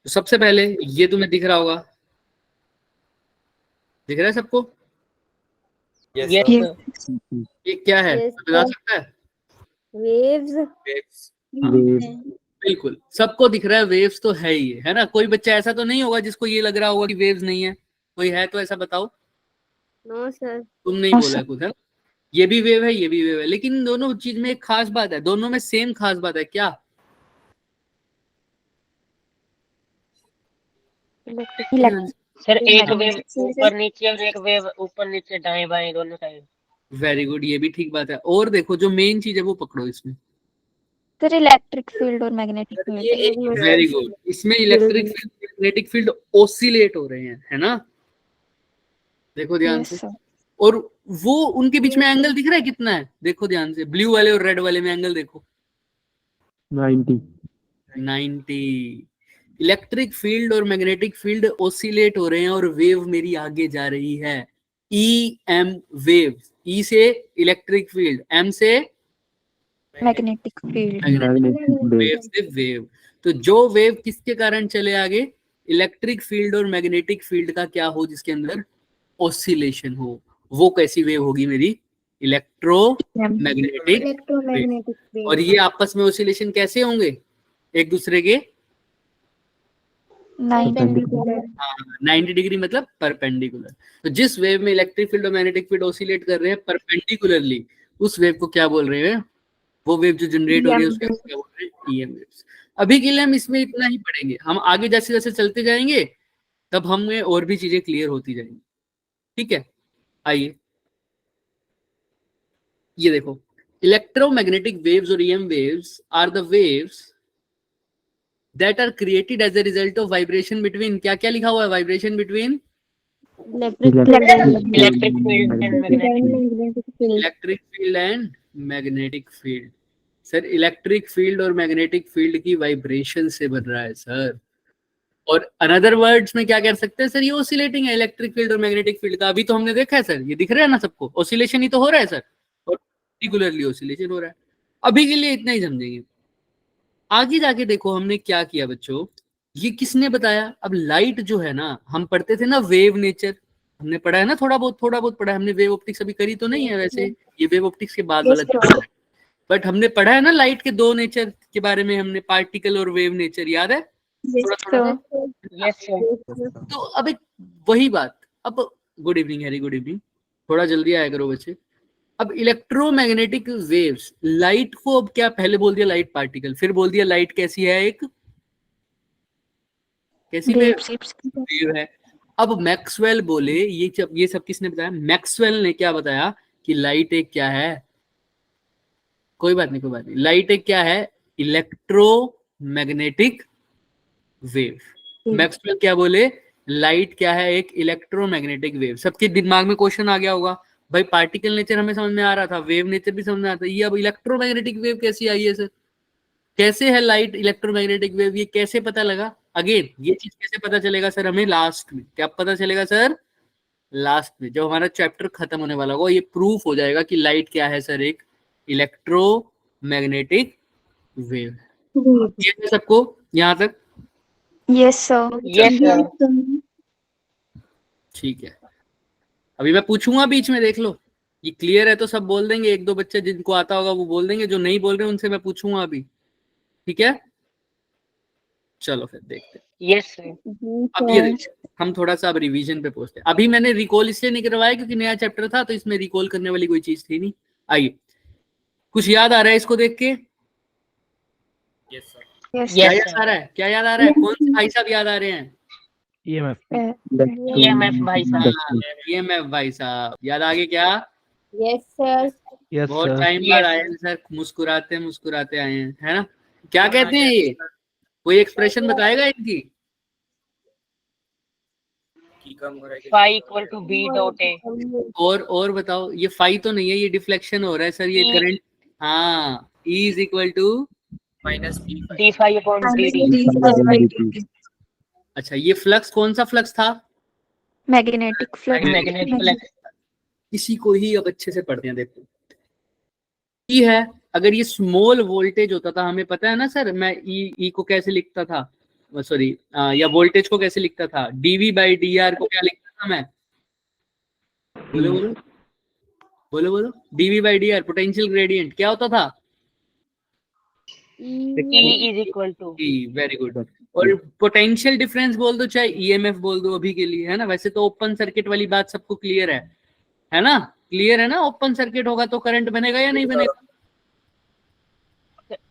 तो सबसे पहले ये तुम्हें दिख रहा होगा, दिख रहा है सबको? Yes Yes, sir. sir. ये क्या है, Yes, बता sir. सकता है? Waves. वेव्स। Waves. बिल्कुल सबको दिख रहा है, वेव्स तो है ही है ना। कोई बच्चा ऐसा तो नहीं होगा जिसको ये लग रहा होगा कि वेव्स नहीं है? कोई है तो ऐसा बताओ। No, sir. तुम नहीं No, बोला sir. कुछ है। ये भी वेव है, ये भी वेव है, लेकिन इन दोनों चीज में एक खास बात है, दोनों में सेम खास बात है क्या? Electric. सर एक Magnetic वेव field. ऊपर नीचे और एक वेव ऊपर नीचे दाएं बाएं दोनों साइड। वेरी गुड, ये भी ठीक बात है। और देखो जो मेन चीज है वो पकड़ो इसमें। Sir, electric field और magnetic field. वेरी गुड, इसमें electric field magnetic field oscillate हो रहे हैं, है ना? देखो ध्यान Yes, से। sir. और वो उनके बीच में एंगल दिख रहा है कितना है, देखो ध्यान से, ब्लू वाले और रेड वाले में एंगल देखो, 90. 90। इलेक्ट्रिक फील्ड और मैग्नेटिक फील्ड ओसिलेट हो रहे हैं और वेव मेरी आगे जा रही है। ई एम वेव, ई से इलेक्ट्रिक फील्ड, एम से Magnetic field. वेव से वेव। तो जो वेव किसके कारण चले आगे? इलेक्ट्रिक फील्ड और मैग्नेटिक फील्ड का क्या हो जिसके अंदर ऑसिलेशन हो, वो कैसी वेव होगी मेरी? Electromagnetic Electromagnetic wave. और ये आपस में ऑसिलेशन कैसे होंगे एक दूसरे के? 90. 90 डिग्री मतलब परपेंडिकुलर। तो जिस वेव में इलेक्ट्रिक फील्ड और मैग्नेटिक फील्ड ऑसिलेट कर रहे हैं परपेंडिकुलरली, उस वेव को क्या बोल रहे हैं? वो वेव जो जनरेट हो रही है उस वेव को क्या बोल रहे हैं? EM waves. अभी के लिए हम इसमें इतना ही पढ़ेंगे, हम आगे जैसे जैसे चलते जाएंगे तब हमें और भी चीजें क्लियर होती जाएंगी, ठीक है? आइए ये देखो, इलेक्ट्रोमैग्नेटिक वेव्स और EM waves are the waves that are created as a result of vibration between, क्या क्या लिखा हुआ है? Vibration between electric field and magnetic. Electric field and magnetic field. Sir electric field और मैग्नेटिक फील्ड की vibration से बन रहा है सर। और अनदर वर्ड्स में क्या कह सकते हैं सर? ये ऑसिलेटिंग है इलेक्ट्रिक फील्ड और मैग्नेटिक फील्ड का। अभी तो हमने देखा है सर, ये दिख रहा है ना सबको, ऑसिलेशन ही तो हो रहा है सर, और पर्टिकुलरली ऑसिलेशन हो रहा है। अभी के लिए इतना ही समझेंगे। आगे जाके देखो हमने क्या किया बच्चों, ये किसने बताया? अब लाइट जो है ना, हम पढ़ते थे ना वेव नेचर, हमने पढ़ा है ना, थोड़ा बहुत पढ़ा है हमने। वेव ऑप्टिक्स अभी करी तो नहीं है वैसे, ये वेव ऑप्टिक्स के बाद वाला चैप्टर है, बट हमने पढ़ा है ना लाइट के दो नेचर के बारे में, हमने पार्टिकल और वेव नेचर, याद है थोड़ा थोड़ा? Yes sir. तो अब एक वही बात, अब good evening Harry, good evening, थोड़ा जल्दी आया करो बच्चे। अब इलेक्ट्रोमैग्नेटिक वेव्स, लाइट को अब क्या पहले बोल दिया लाइट पार्टिकल, फिर बोल दिया लाइट कैसी है, एक कैसी वेव है। अब मैक्सवेल बोले, ये सब किसने बताया? मैक्सवेल ने क्या बताया कि लाइट एक क्या है? कोई बात नहीं, कोई बात नहीं, लाइट एक क्या है? Electromagnetic wave. मैक्सवेल क्या बोले? लाइट क्या है? एक इलेक्ट्रोमैग्नेटिक वेव। सबके दिमाग में क्वेश्चन आ गया होगा, भाई पार्टिकल नेचर हमें समझ में आ रहा था, वेव नेचर भी समझ में आता है, ये अब इलेक्ट्रोमैग्नेटिक वेव कैसी आई है सर? कैसे है लाइट इलेक्ट्रोमैग्नेटिक वेव, ये कैसे पता लगा? अगेन ये चीज कैसे पता चलेगा सर हमें? लास्ट में। क्या पता चलेगा सर? लास्ट में, जब हमारा चैप्टर खत्म होने वाला होगा, ये प्रूफ हो जाएगा कि लाइट क्या है सर? एक इलेक्ट्रोमैग्नेटिक वेव। ये है सबको यहाँ तक? Yes, sir. Yes sir. ठीक है, अभी मैं पूछूंगा बीच में, देख लो ये क्लियर है तो सब बोल देंगे, एक दो बच्चे जिनको आता होगा वो बोल देंगे, जो नहीं बोल रहे उनसे मैं पूछूंगा अभी, ठीक है? चलो फिर देखते हैं। Yes sir. अब ये देखिए, हम थोड़ा सा अब रिवीजन पे पहुंचते हैं। अभी मैंने रिकॉल इसलिए नहीं करवाया क्योंकि नया चैप्टर था, तो इसमें रिकॉल करने वाली कोई चीज थी नहीं। आइए, कुछ याद आ रहा है इसको देख के? यस क्या सर। याद आ रहा है? क्या याद आ रहा है? कौन से भाई साहब याद आ रहे हैं? ईएमएफ भाई साहब। ईएमएफ भाई साहब याद आ गए क्या? Yes, sir. बहुत टाइम बाद आए हैं सर, मुस्कुराते मुस्कुराते आए हैं, है ना? क्या कहते हैं ये? कोई एक्सप्रेशन बताएगा इनकी? Phi equal to B dot A. और बताओ, ये फाई तो नहीं है, ये डिफ्लेक्शन हो रहा है सर, ये करंट। हाँ, E is equal to d phi upon d d. अच्छा, ये फ्लक्स कौन सा फ्लक्स था? Magnetic flux. Magnetic flux. इसी को ही अब अच्छे से पढ़ते हैं, देखो ई है, अगर ये स्मॉल वोल्टेज होता था, हमें पता है ना सर, मैं ई को कैसे लिखता था? सॉरी या वोल्टेज को कैसे लिखता था? डीवी बाई डी आर को क्या लिखता था मैं? बोलो बोलो बोलो बोलो। DV by d r potential gradient क्या होता था? E is equal to very good. और पोटेंशियल डिफरेंस बोल दो चाहे ईएमएफ बोल दो अभी के लिए, है ना? वैसे तो ओपन सर्किट वाली बात सबको क्लियर है ना? क्लियर है ना? ओपन सर्किट होगा तो करंट बनेगा या नहीं बनेगा?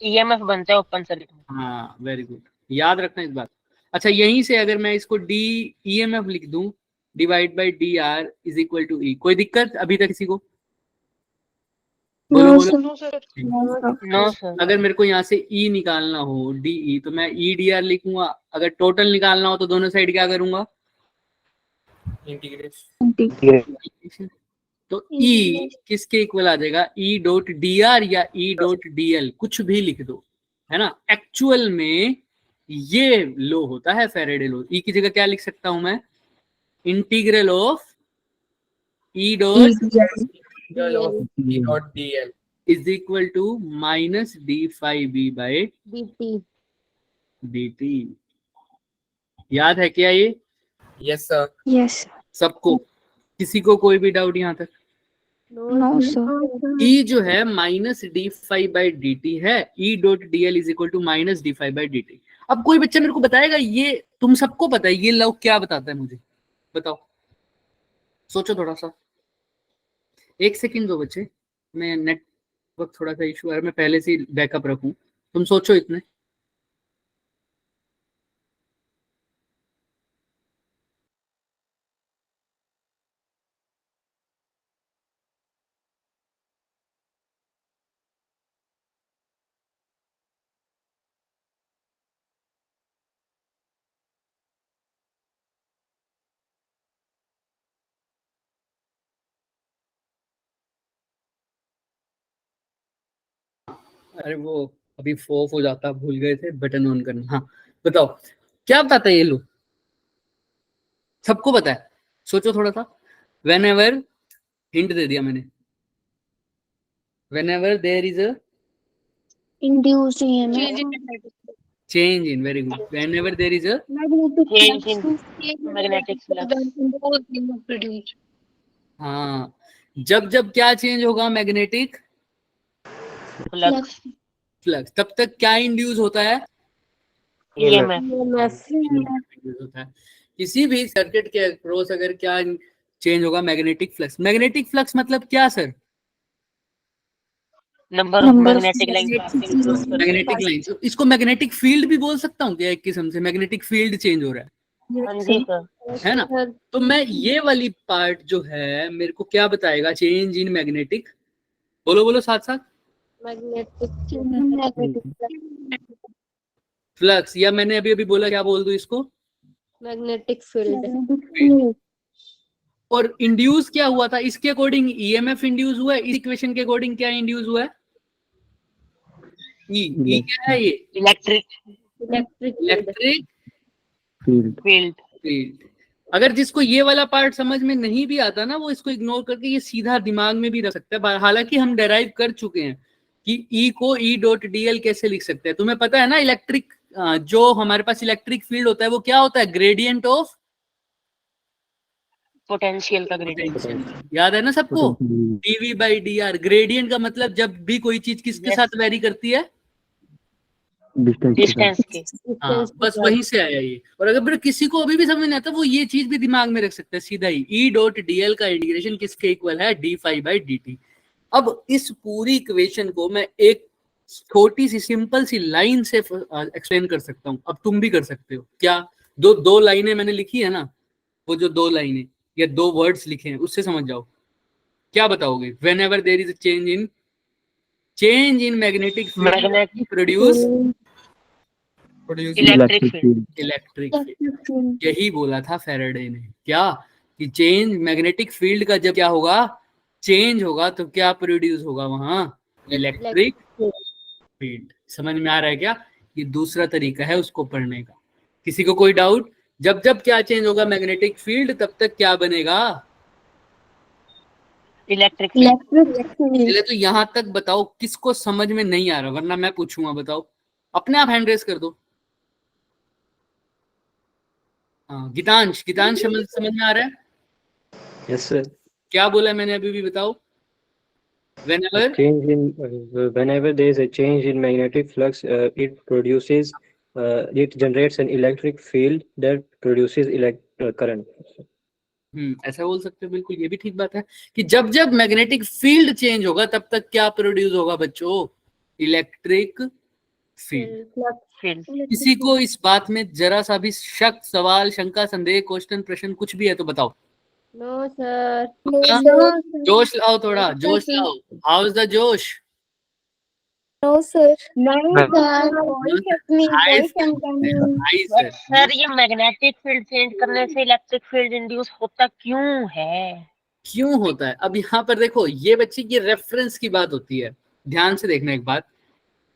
EMF बनता है ओपन सर्किट में। हाँ वेरी गुड, याद रखना इस बात। अच्छा यहीं से अगर मैं इसको डी ईएमएफ लिख दूं divide by d r is equal to E, कोई दिक्कत अभी तक किसी को? बोलो बोलो। No sir. अगर मेरे को यहाँ से ई निकालना हो डी तो मैं ई डी आर लिखूंगा। अगर टोटल निकालना हो तो दोनों साइड क्या करूंगा? इंटीग्रेशन। तो ई किसके इक्वल आ जाएगा? ई डॉट डी आर या ई डॉट डी एल, कुछ भी लिख दो, है ना? एक्चुअल में ये लो होता है फैराडे लो। ई की जगह क्या लिख सकता हूं मैं? Integral of E dot d l is equal to minus d phi B by d t. याद है क्या ये? Yes sir. यस सबको? किसी को कोई भी डाउट यहाँ तक? नो सर ई जो है minus d phi by d t है, E dot d l is equal to minus d phi by d t. अब कोई बच्चा मेरे को बताएगा ये तुम सबको पता है ये लव क्या बताता है मुझे? बताओ, सोचो थोड़ा सा, एक सेकंड दो बच्चे, मैं नेटवर्क थोड़ा सा इशू है, मैं पहले से बैकअप रखूं, तुम सोचो इतने। अरे वो अभी ऑफ हो जाता, भूल गए थे बटन ऑन करना। हाँ बताओ क्या बताता है ये लो? सबको पता है? सोचो थोड़ा सा। वेन एवर, हिंट दे दिया मैंने, whenever there is a induced EMF change in, very good, whenever there is a Change in magnetic flux। हाँ, जब जब क्या चेंज होगा? Magnetic flux. फ्लक्स। तब तक क्या इंड्यूस होता है? EMF। इंड्यूस होता है। किसी भी सर्किट के अक्रॉस अगर क्या चेंज होगा? Magnetic flux. मैग्नेटिक फ्लक्स मतलब क्या sir? Number of magnetic lines. Magnetic lines. इसको मैग्नेटिक फील्ड भी बोल सकता हूँ क्या? एक किस्म से मैग्नेटिक फील्ड चेंज हो रहा है, हाँ जी सर। है ना? तो मैं ये वाली पार्ट जो है मेरे को क्या बताएगा? चेंज इन मैग्नेटिक, बोलो बोलो साथ साथ, फ्लक्स, या मैंने अभी अभी बोला क्या बोल दूं इसको? Magnetic field. और इंड्यूस क्या हुआ था? इसके अकॉर्डिंग ईएमएफ इंड्यूस हुआ है, इस इक्वेशन के अकॉर्डिंग क्या इंड्यूस हुआ है? ई क्या है? ये इलेक्ट्रिक फील्ड। अगर जिसको ये वाला पार्ट समझ में नहीं भी आता ना, वो इसको इग्नोर करके ये सीधा दिमाग में भी रख सकता है। हालांकि हम डेराइव कर चुके हैं कि ई को ई डॉट डीएल कैसे लिख सकते हैं। तुम्हें पता है ना, इलेक्ट्रिक जो हमारे पास इलेक्ट्रिक फील्ड होता है वो क्या होता है? ग्रेडियंट ऑफ पोटेंशियल का ग्रेडियंट। याद है ना सबको? DV by d r. Gradient का मतलब जब भी कोई चीज किसके साथ वेरी करती है? डिस्टेंस के। हाँ, बस वहीं से आया ये। और अगर किसी को अभी भी समझ नहीं आता वो ये चीज भी दिमाग में रख सकता है सीधा ही, ई डॉट डीएल का इंटीग्रेशन किसके इक्वल है? D phi by d t. अब इस पूरी इक्वेशन को मैं एक छोटी सी सिंपल सी लाइन से एक्सप्लेन कर सकता हूँ। अब तुम भी कर सकते हो। क्या? दो लाइनें मैंने लिखी है ना, वो जो दो लाइनें या दो वर्ड्स लिखे हैं उससे समझ जाओ। क्या बताओगे? When ever there is change in magnetic field produce electric field. यही बोला था फैराडे ने, क्या? कि चेंज मैग्नेटिक फील्ड का जब क्या होगा? चेंज होगा तो क्या प्रोड्यूस होगा वहां? Electric field. समझ में आ रहा है क्या? ये दूसरा तरीका है उसको पढ़ने का। किसी को कोई डाउट? जब जब क्या चेंज होगा मैग्नेटिक फील्ड, तब तक क्या बनेगा? Electric field. पहले तो यहाँ तक बताओ किसको समझ में नहीं आ रहा, वरना मैं पूछूंगा। बताओ, अपने आप हैंड रेस कर दो। हाँ, गीतांश गीतांश समझ में आ रहा है? Yes, sir. क्या बोला मैंने अभी भी, बताओ। Whenever Whenever there is a change in magnetic flux, it generates an electric field that produces current. ऐसा बोल सकते हो, बिल्कुल, ये भी ठीक बात है कि जब जब मैग्नेटिक फील्ड चेंज होगा तब तक क्या प्रोड्यूस होगा बच्चों? Electric field. फील्ड। किसी को इस बात में जरा सा भी शक, सवाल, शंका, संदेह, क्वेश्चन, प्रश्न कुछ भी है तो बताओ। No sir. हाँ? जोश लाओ, थोड़ा जोश लाओ। How is the josh? No sir. नहीं हाय सर। सर ये मैग्नेटिक फील्ड चेंज करने से इलेक्ट्रिक फील्ड इंड्यूस होता क्यों है? क्यों होता है? अब यहाँ पर देखो, ये बच्चे की रेफरेंस की बात होती है। ध्यान से देखना एक बात।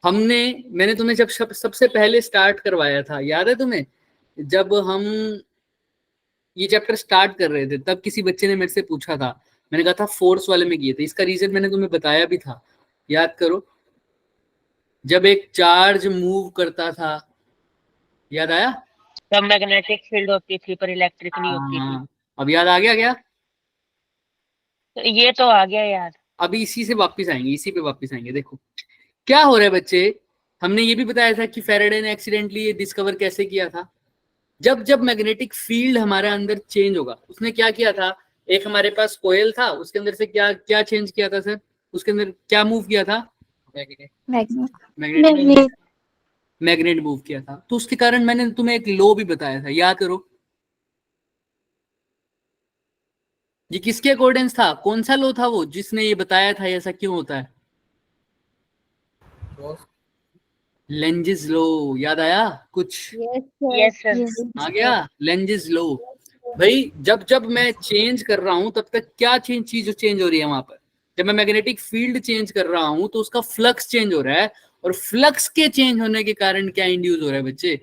मैंने तुम्हें जब सबसे पहले स्टार्ट करवाया था, याद है तुम्हें? जब हम ये चैप्टर स्टार्ट कर रहे थे तब किसी बच्चे ने मेरे से पूछा था, मैंने कहा था फोर्स वाले में किए थे। इसका रीजन मैंने तुम्हें बताया भी था, याद करो। जब एक चार्ज मूव करता था, याद आया? तब मैग्नेटिक फील्ड होती थी पर इलेक्ट्रिक नहीं होती थी। हाँ, अब याद आ गया क्या? तो ये तो आ गया यार। अभी इसी पे वापस आएंगे। देखो क्या हो रहा है बच्चे। हमने ये भी बताया था कि फैराडे ने एक्सीडेंटली ये डिस्कवर कैसे किया था। जब जब मैग्नेटिक फील्ड हमारे अंदर चेंज होगा, उसने क्या किया था, एक हमारे पास कोयल था, उसके अंदर से क्या क्या चेंज किया था सर? उसके अंदर क्या मूव किया था? मैग्नेट मूव किया था। तो उसके कारण मैंने तुम्हें एक लॉ भी बताया था, याद करो। ये किसके अकॉर्डिंग था? कौन सा लॉ था वो जिसने ये बताया था ऐसा क्यों होता है? Lenz's law. याद आया कुछ? Yes sir. आ गया लेंजिस लॉ। भाई जब जब मैं चेंज कर रहा हूं तब तक क्या चीज चेंज हो रही है वहां पर? जब मैं मैग्नेटिक फील्ड चेंज कर रहा हूं तो उसका फ्लक्स चेंज हो रहा है, और फ्लक्स के चेंज होने के कारण क्या इंड्यूस हो रहा है बच्चे?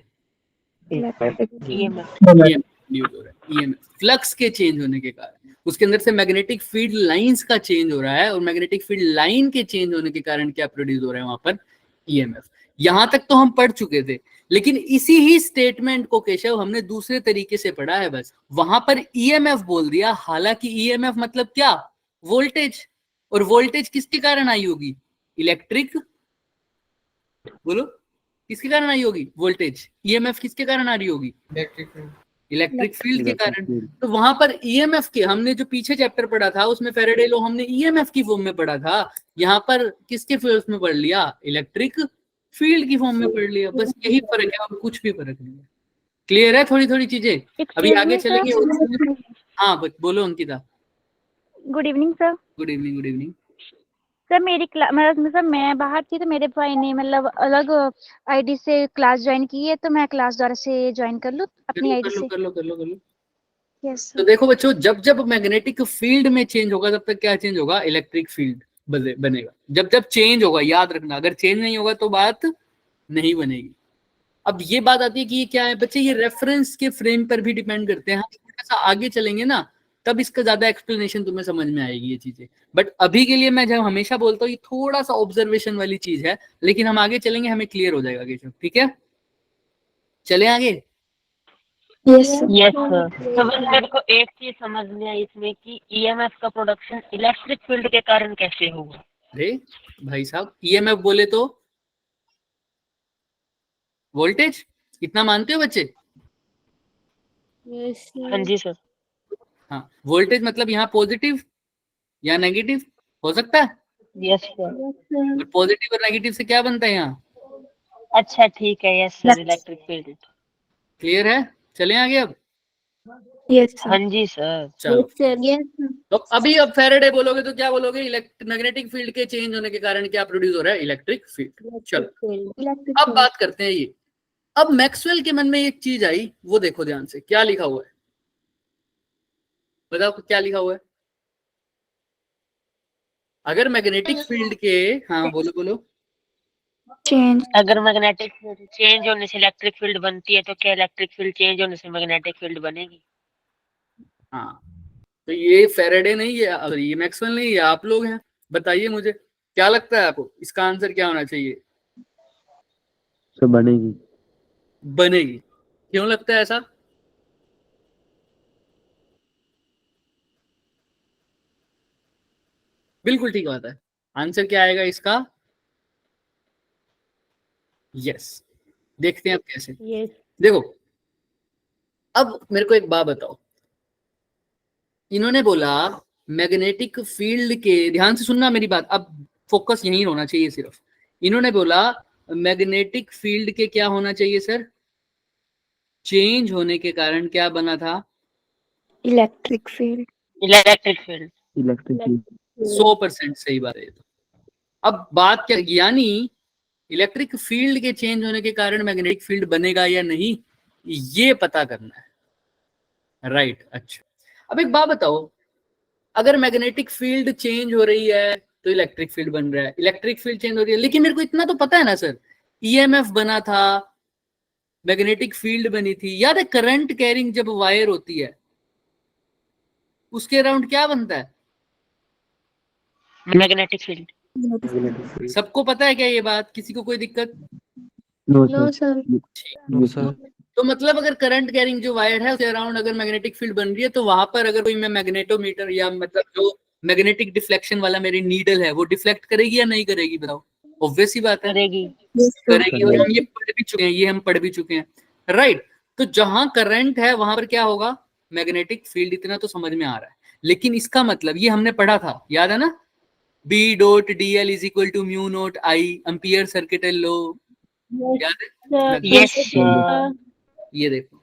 इंड्यूस हो रहा है ईएमएफ। फ्लक्स के चेंज होने के कारण उसके अंदर से मैग्नेटिक फील्ड लाइंस का चेंज हो रहा है, और मैग्नेटिक फील्ड लाइन के चेंज होने के कारण क्या प्रोड्यूस हो रहा है वहां पर? ईएमएफ। यहां तक तो हम पढ़ चुके थे, लेकिन इसी ही स्टेटमेंट को केशव हमने दूसरे तरीके से पढ़ा है। बस वहां पर ईएमएफ बोल दिया, हालांकि ईएमएफ मतलब क्या? वोल्टेज। और वोल्टेज किसके कारण आई होगी? इलेक्ट्रिक। बोलो, किसके कारण आई होगी वोल्टेज? ईएमएफ किसके कारण आ रही होगी? इलेक्ट्रिक फील्ड के कारण। तो वहां पर ईएमएफ के, हमने जो पीछे चैप्टर पढ़ा था उसमें फैराडे लॉ हमने ईएमएफ की फॉर्म में पढ़ा था, यहाँ पर किसके फॉर्म में पढ़ लिया? इलेक्ट्रिक फील्ड की फॉर्म में पढ़ लिया। बस यही फर्क है, और कुछ भी फर्क नहीं है। क्लियर है थोड़ी थोड़ी चीजें? अभी आगे चलेंगे। हाँ बोलो Ankita. Good evening sir. Good evening. Good evening sir मेरी मतलब मैं बाहर थी तो मेरे भाई ने मतलब अलग आईडी से क्लास ज्वाइन की है, तो मैं क्लास द्वारा से ज्वाइन कर लूँ अपनी आईडी से? कर लो। यस तो देखो बच्चों, जब जब मैग्नेटिक फील्ड में चेंज होगा तब तक क्या चेंज होगा? इलेक्ट्रिक फील्ड बनेगा। जब जब चेंज होगा, याद रखना, अगर चेंज नहीं होगा तो बात नहीं बनेगी। अब ये बात आती है कि ये क्या है बच्चे, ये रेफरेंस के फ्रेम पर भी डिपेंड करते हैं। हम थोड़ा सा आगे चलेंगे ना, तब इसका ज्यादा एक्सप्लेनेशन तुम्हें समझ में आएगी ये चीजें। बट अभी के लिए मैं जब हमेशा बोलता हूँ ये थोड़ा सा ऑब्जर्वेशन वाली चीज है, लेकिन हम आगे चलेंगे हमें क्लियर हो जाएगा केशव। ठीक है, चले आगे। Yes sir. तो बस मेरे को एक चीज समझ में आई इसमें कि ईएमएफ का प्रोडक्शन इलेक्ट्रिक फील्ड के कारण कैसे होगा? अरे भाई साहब, ईएमएफ बोले तो वोल्टेज, इतना मानते हो बच्चे? हाँ जी सर। हाँ, वोल्टेज मतलब यहाँ पॉजिटिव या नेगेटिव हो सकता है। Yes sir. और पॉजिटिव और नेगेटिव से क्या बनता है यहाँ? अच्छा ठीक है। Yes sir, electric field. Clear है? चले आगे अब। यस हाँ जी सर। चलो, तो अभी अब फैराडे बोलोगे तो क्या बोलोगे? मैग्नेटिक फील्ड के चेंज होने के कारण क्या प्रोड्यूस हो रहा है? Electric field. चलो अब बात करते हैं ये। अब मैक्सवेल के मन में एक चीज आई, वो देखो ध्यान से, क्या लिखा हुआ है बताओ, क्या लिखा हुआ है? अगर मैग्नेटिक फील्ड के, हाँ बोलो बोलो। चेंज। अगर मैग्नेटिक फील्ड चेंज होने से इलेक्ट्रिक फील्ड बनती है तो क्या इलेक्ट्रिक फील्ड चेंज होने से मैग्नेटिक फील्ड बनेगी? हाँ, तो ये फैराडे नहीं है, और ये मैक्सवेल नहीं है, आप लोग हैं। बताइए मुझे क्या लगता है आपको, इसका आंसर क्या होना चाहिए? तो बनेगी। बनेगी। क्यों लगता है ऐसा? बिल्कुल ठीक बात है। आंसर क्या आएगा इसका? यस। देखते हैं अब कैसे। Yes. देखो, अब मेरे को एक बात बताओ, इन्होंने बोला मैग्नेटिक फील्ड के, ध्यान से सुनना मेरी बात, अब फोकस यहीं होना चाहिए सिर्फ। इन्होंने बोला मैग्नेटिक फील्ड के क्या होना चाहिए सर? चेंज होने के कारण क्या बना था? Electric field. Electric field. Electric field. 100% सही बात है ये तो। अब बात क्या, यानी इलेक्ट्रिक फील्ड के चेंज होने के कारण मैग्नेटिक फील्ड बनेगा या नहीं, ये पता करना है, राइट? अच्छा, अब एक बात बताओ, अगर मैग्नेटिक फील्ड चेंज हो रही है तो इलेक्ट्रिक फील्ड बन रहा है, इलेक्ट्रिक फील्ड चेंज हो रही है, लेकिन मेरे को इतना तो पता है ना सर, ईएमएफ बना था, मैग्नेटिक फील्ड बनी थी, याद है? करंट कैरिंग जब वायर होती है उसके अराउंड क्या बनता है? Magnetic field. Magnetic field. सबको पता है क्या ये बात? किसी को कोई दिक्कत? No, No, sir. sir. No, sir. तो मतलब अगर करंट कैरिंग जो वायर है उसके अराउंड अगर मैग्नेटिक फील्ड बन रही है तो वहां पर अगर कोई मैं मैग्नेटोमीटर या मतलब जो मैग्नेटिक डिफ्लेक्शन वाला मेरी नीडल है वो डिफ्लेक्ट करेगी या नहीं करेगी? बताओ। ऑब्वियस ही बात है, करेगी। करेगी। और हम ये पढ़ भी चुके हैं, ये हम पढ़ भी चुके हैं, राइट? तो जहां करंट है वहां पर क्या होगा? Magnetic field. इतना तो समझ में आ रहा है, लेकिन इसका मतलब ये हमने पढ़ा था, याद है ना? B dot DL is equal to mu naught I, Ampere circuital law, याद है? यस ये देखो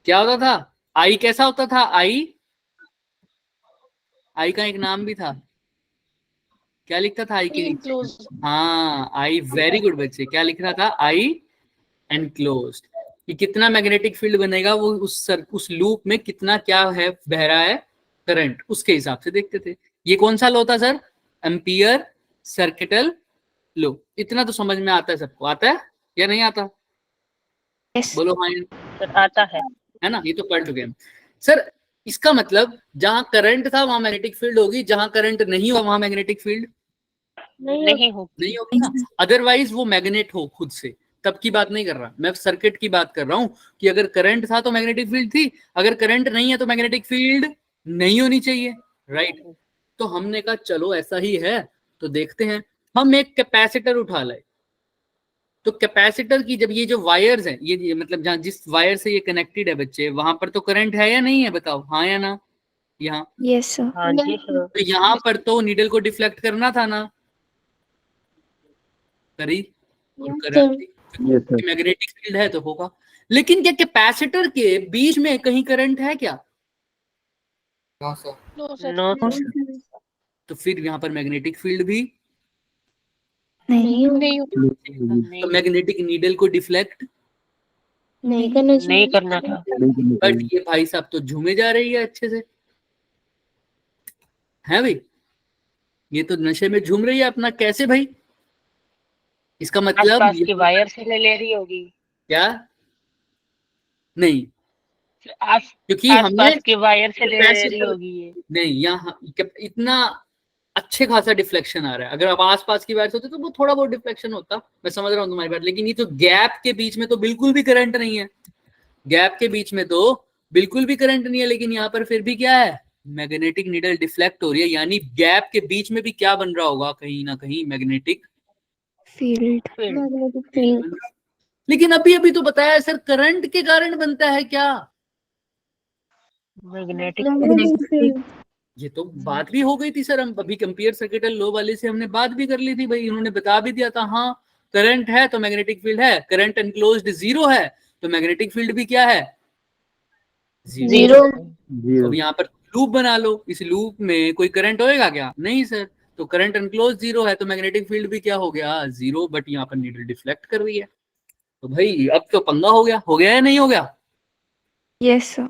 क्या होता था, आई कैसा होता था? आई का एक नाम भी था, क्या लिखता था आई के नीचे? हाँ, आई, वेरी गुड बच्चे, क्या लिख रहा था? आई एनक्लोज्ड। कि कितना मैग्नेटिक फील्ड बनेगा वो उस लूप में कितना क्या है बह रहा है करंट, उसके हिसाब से देखते थे। ये कौन सा लॉ था सर? Ampere circuital law. इतना तो समझ में आता है सबको, आता है या नहीं आता? Yes. बोलो हाँ, सर आता है। है ना? ये तो पढ़ चुके हैं सर। इसका मतलब जहां करंट था वहां मैग्नेटिक फील्ड होगी, जहां करंट नहीं हुआ वहां मैग्नेटिक फील्ड नहीं हो। नहीं होगी ना। अदरवाइज वो मैग्नेट हो खुद से, तब की बात नहीं कर रहा मैं, सर्किट की बात कर रहा हूं कि अगर करंट था तो मैग्नेटिक फील्ड थी, अगर करंट नहीं है तो मैग्नेटिक फील्ड नहीं होनी चाहिए, राइट? तो हमने कहा चलो ऐसा ही है तो देखते हैं। हम एक कैपेसिटर उठा लाए, तो कैपेसिटर की जब ये जो वायर्स हैं, ये मतलब जहां जिस वायर से ये कनेक्टेड है बच्चे, वहां पर तो करंट है या नहीं है? बताओ हाँ या ना। यहाँ Yes, sir. हाँ जी सर। तो यहाँ पर तो नीडल को डिफ्लेक्ट करना था ना, करी Yes, sir. मैग्नेटिक फील्ड है तो होगा। लेकिन क्या कैपेसिटर के बीच में कहीं करंट है क्या? नो तो फिर यहाँ पर मैग्नेटिक फील्ड भी नहीं तो मैग्नेटिक नीडल को डिफ्लेक्ट नहीं करना था। बट ये भाई साहब तो झूमे जा रही है अच्छे से, है भाई? ये तो नशे में झूम रही है अपना, कैसे भाई? इसका मतलब आसपास की वायर से ले रही होगी। क्या? नहीं, आस क्योंकि हमने आसपास की वायर से ले रही कैपेसिटर होगी ये। नहीं, यहाँ इतना अच्छे खासा डिफ्लेक्शन आ रहा है। अगर आप आसपास की वायर से होते तो वो थोड़ा बहुत डिफ्लेक्शन होता, मैं समझ रहा हूँ तुम्हारी बात, लेकिन ये तो गैप के बीच में तो बिल्कुल भी करंट नहीं है, गैप के बीच में तो बिल्कुल भी करंट नहीं है, लेकिन यहाँ पर फिर भी क्या है? मैग्नेटिक नीडल डिफ्लेक्ट हो रही है, यानी गैप के बीच में भी क्या बन रहा होगा? कहीं ना कहीं मैग्नेटिक field. लेकिन अभी अभी तो बताया सर करंट के कारण बनता है क्या? मैग्नेटिक ये तो बात भी हो गई थी सर, हम अभी कंपेयर सर्किटल लॉ वाले से हमने बात भी कर ली थी भाई, इन्होंने बता भी दिया था हाँ करंट है तो मैग्नेटिक फील्ड है, करंट एनक्लोज्ड जीरो है तो मैग्नेटिक फील्ड भी क्या है? जीरो। तो यहाँ पर लूप बना लो, इस लूप में कोई करंट होएगा क्या? नहीं सर। तो करंट एनक्लोज जीरो है तो मैग्नेटिक फील्ड भी क्या हो गया? जीरो। बट यहाँ पर नीडल डिफ्लेक्ट कर रही है, तो भाई अब तो पंगा हो गया या नहीं हो गया? Yes, sir.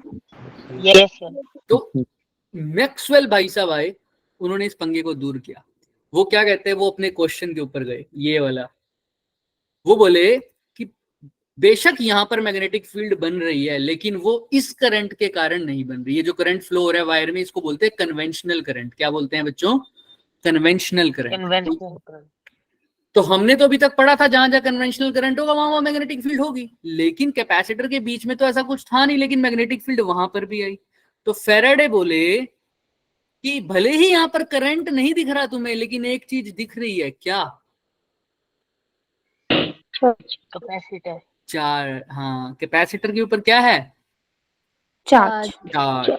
Yes sir. तो मैक्सवेल भाई साहब आए, उन्होंने इस पंगे को दूर किया। वो क्या कहते हैं, वो अपने क्वेश्चन के ऊपर गए, ये वाला। वो बोले कि बेशक यहाँ पर मैग्नेटिक फील्ड बन रही है लेकिन वो इस करंट के कारण नहीं बन रही है। जो करंट फ्लो हो रहा है वायर में इसको बोलते हैं कन्वेंशनल करंट। क्या बोलते हैं बच्चों? Conventional current. तो हमने तो अभी तक पढ़ा था जहां जहां कन्वेंशनल करंट होगा वहां मैग्नेटिक फील्ड होगी, लेकिन कैपेसिटर के बीच में तो ऐसा कुछ था नहीं, लेकिन मैग्नेटिक फील्ड वहां पर भी आई। तो फैराडे बोले कि भले ही यहाँ पर करंट नहीं दिख रहा तुम्हें, लेकिन एक चीज दिख रही है, क्या? कैपेसिटर। हाँ, कैपेसिटर के ऊपर क्या है? चार्ज। चार्ज।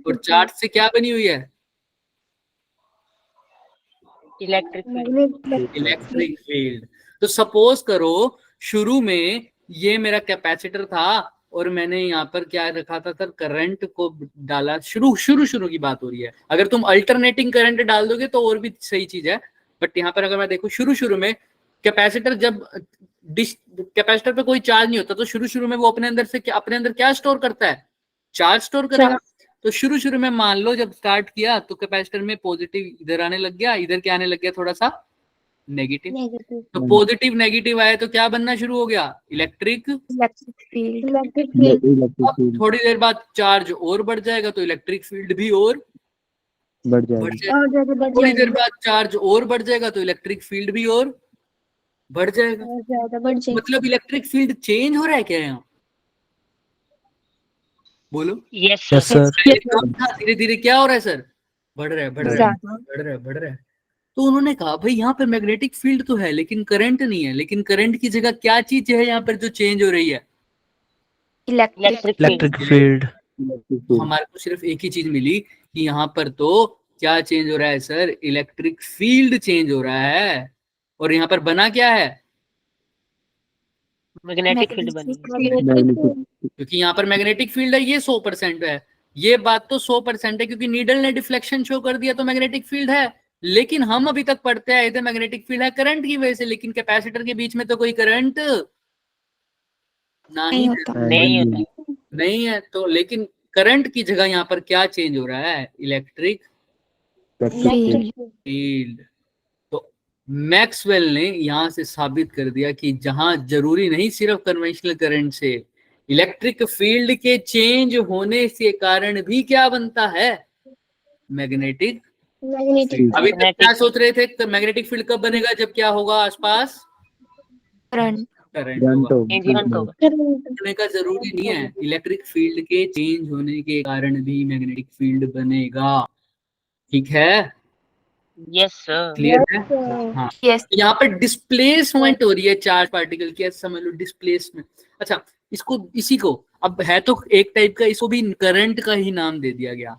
और चार्ज से क्या बनी हुई है? Electric field. Electric field. तो सपोज करो शुरू में ये मेरा कैपेसिटर था और मैंने यहाँ पर क्या रखा था सर, करंट को डाला। शुरू की बात हो रही है। अगर तुम अल्टरनेटिंग करंट डाल दोगे तो और भी सही चीज है, बट यहाँ पर अगर मैं देखूं शुरू में कैपेसिटर, जब कैपेसिटर पे कोई चार्ज नहीं होता तो शुरू में वो अपने अंदर क्या स्टोर करता है? चार्ज स्टोर करेगा। तो शुरू में मान लो जब स्टार्ट किया तो कैपेसिटर में पॉजिटिव इधर आने लग गया, इधर क्या आने लग गया, थोड़ा सा नेगेटिव। तो पॉजिटिव नेगेटिव आए तो क्या बनना शुरू हो गया? Electric field. अब थोड़ी देर बाद चार्ज और बढ़ जाएगा तो इलेक्ट्रिक फील्ड भी और बढ़ बढ़ जाएगा। जाएगा। थोड़ी देर बाद चार्ज और बढ़ जाएगा तो इलेक्ट्रिक फील्ड भी और बढ़ जाएगा। मतलब इलेक्ट्रिक फील्ड चेंज हो रहा है क्या यहाँ? बोलो। Yes yes sir. सर। धीरे धीरे क्या हो रहा है सर? बढ़ रहा है। तो उन्होंने कहा भाई यहाँ पर मैग्नेटिक फील्ड तो है लेकिन करंट नहीं है, लेकिन करंट की जगह क्या चीज है यहाँ पर जो चेंज हो रही है? Electric field. हमारे को सिर्फ एक ही चीज मिली कि यहाँ पर तो क्या चेंज हो रहा है सर? इलेक्ट्रिक फील्ड चेंज हो रहा है। और यहाँ पर बना क्या है? मैग्नेटिक फील्ड बनी। क्योंकि यहाँ पर मैग्नेटिक फील्ड है, ये 100% है। ये बात तो 100% है क्योंकि नीडल ने डिफ्लेक्शन शो कर दिया तो मैग्नेटिक फील्ड है। लेकिन हम अभी तक पढ़ते आए थे मैग्नेटिक फील्ड है करंट की वजह से, लेकिन कैपेसिटर के बीच में तो कोई करंट नहीं है। तो लेकिन करंट की जगह यहाँ पर क्या चेंज हो रहा है? Electric field. तो मैक्सवेल ने यहां से साबित कर दिया कि जहां जरूरी नहीं सिर्फ कन्वेंशनल करंट से, इलेक्ट्रिक फील्ड के चेंज होने से कारण भी क्या बनता है? Magnetic field. अभी तक क्या सोच रहे थे? मैग्नेटिक फील्ड कब बनेगा? जब क्या होगा आसपास? करंट होने का जरूरी नहीं है, इलेक्ट्रिक फील्ड के चेंज होने के कारण भी मैग्नेटिक फील्ड बनेगा। ठीक है? Yes sir. क्लियर है? हाँ। यहाँ पर डिस्प्लेसमेंट हो रही है चार्ज पार्टिकल की, ऐसा समझ लो डिस्प्लेसमेंट। अच्छा, इसी को अब है तो एक टाइप का, इसको भी करंट का ही नाम दे दिया गया।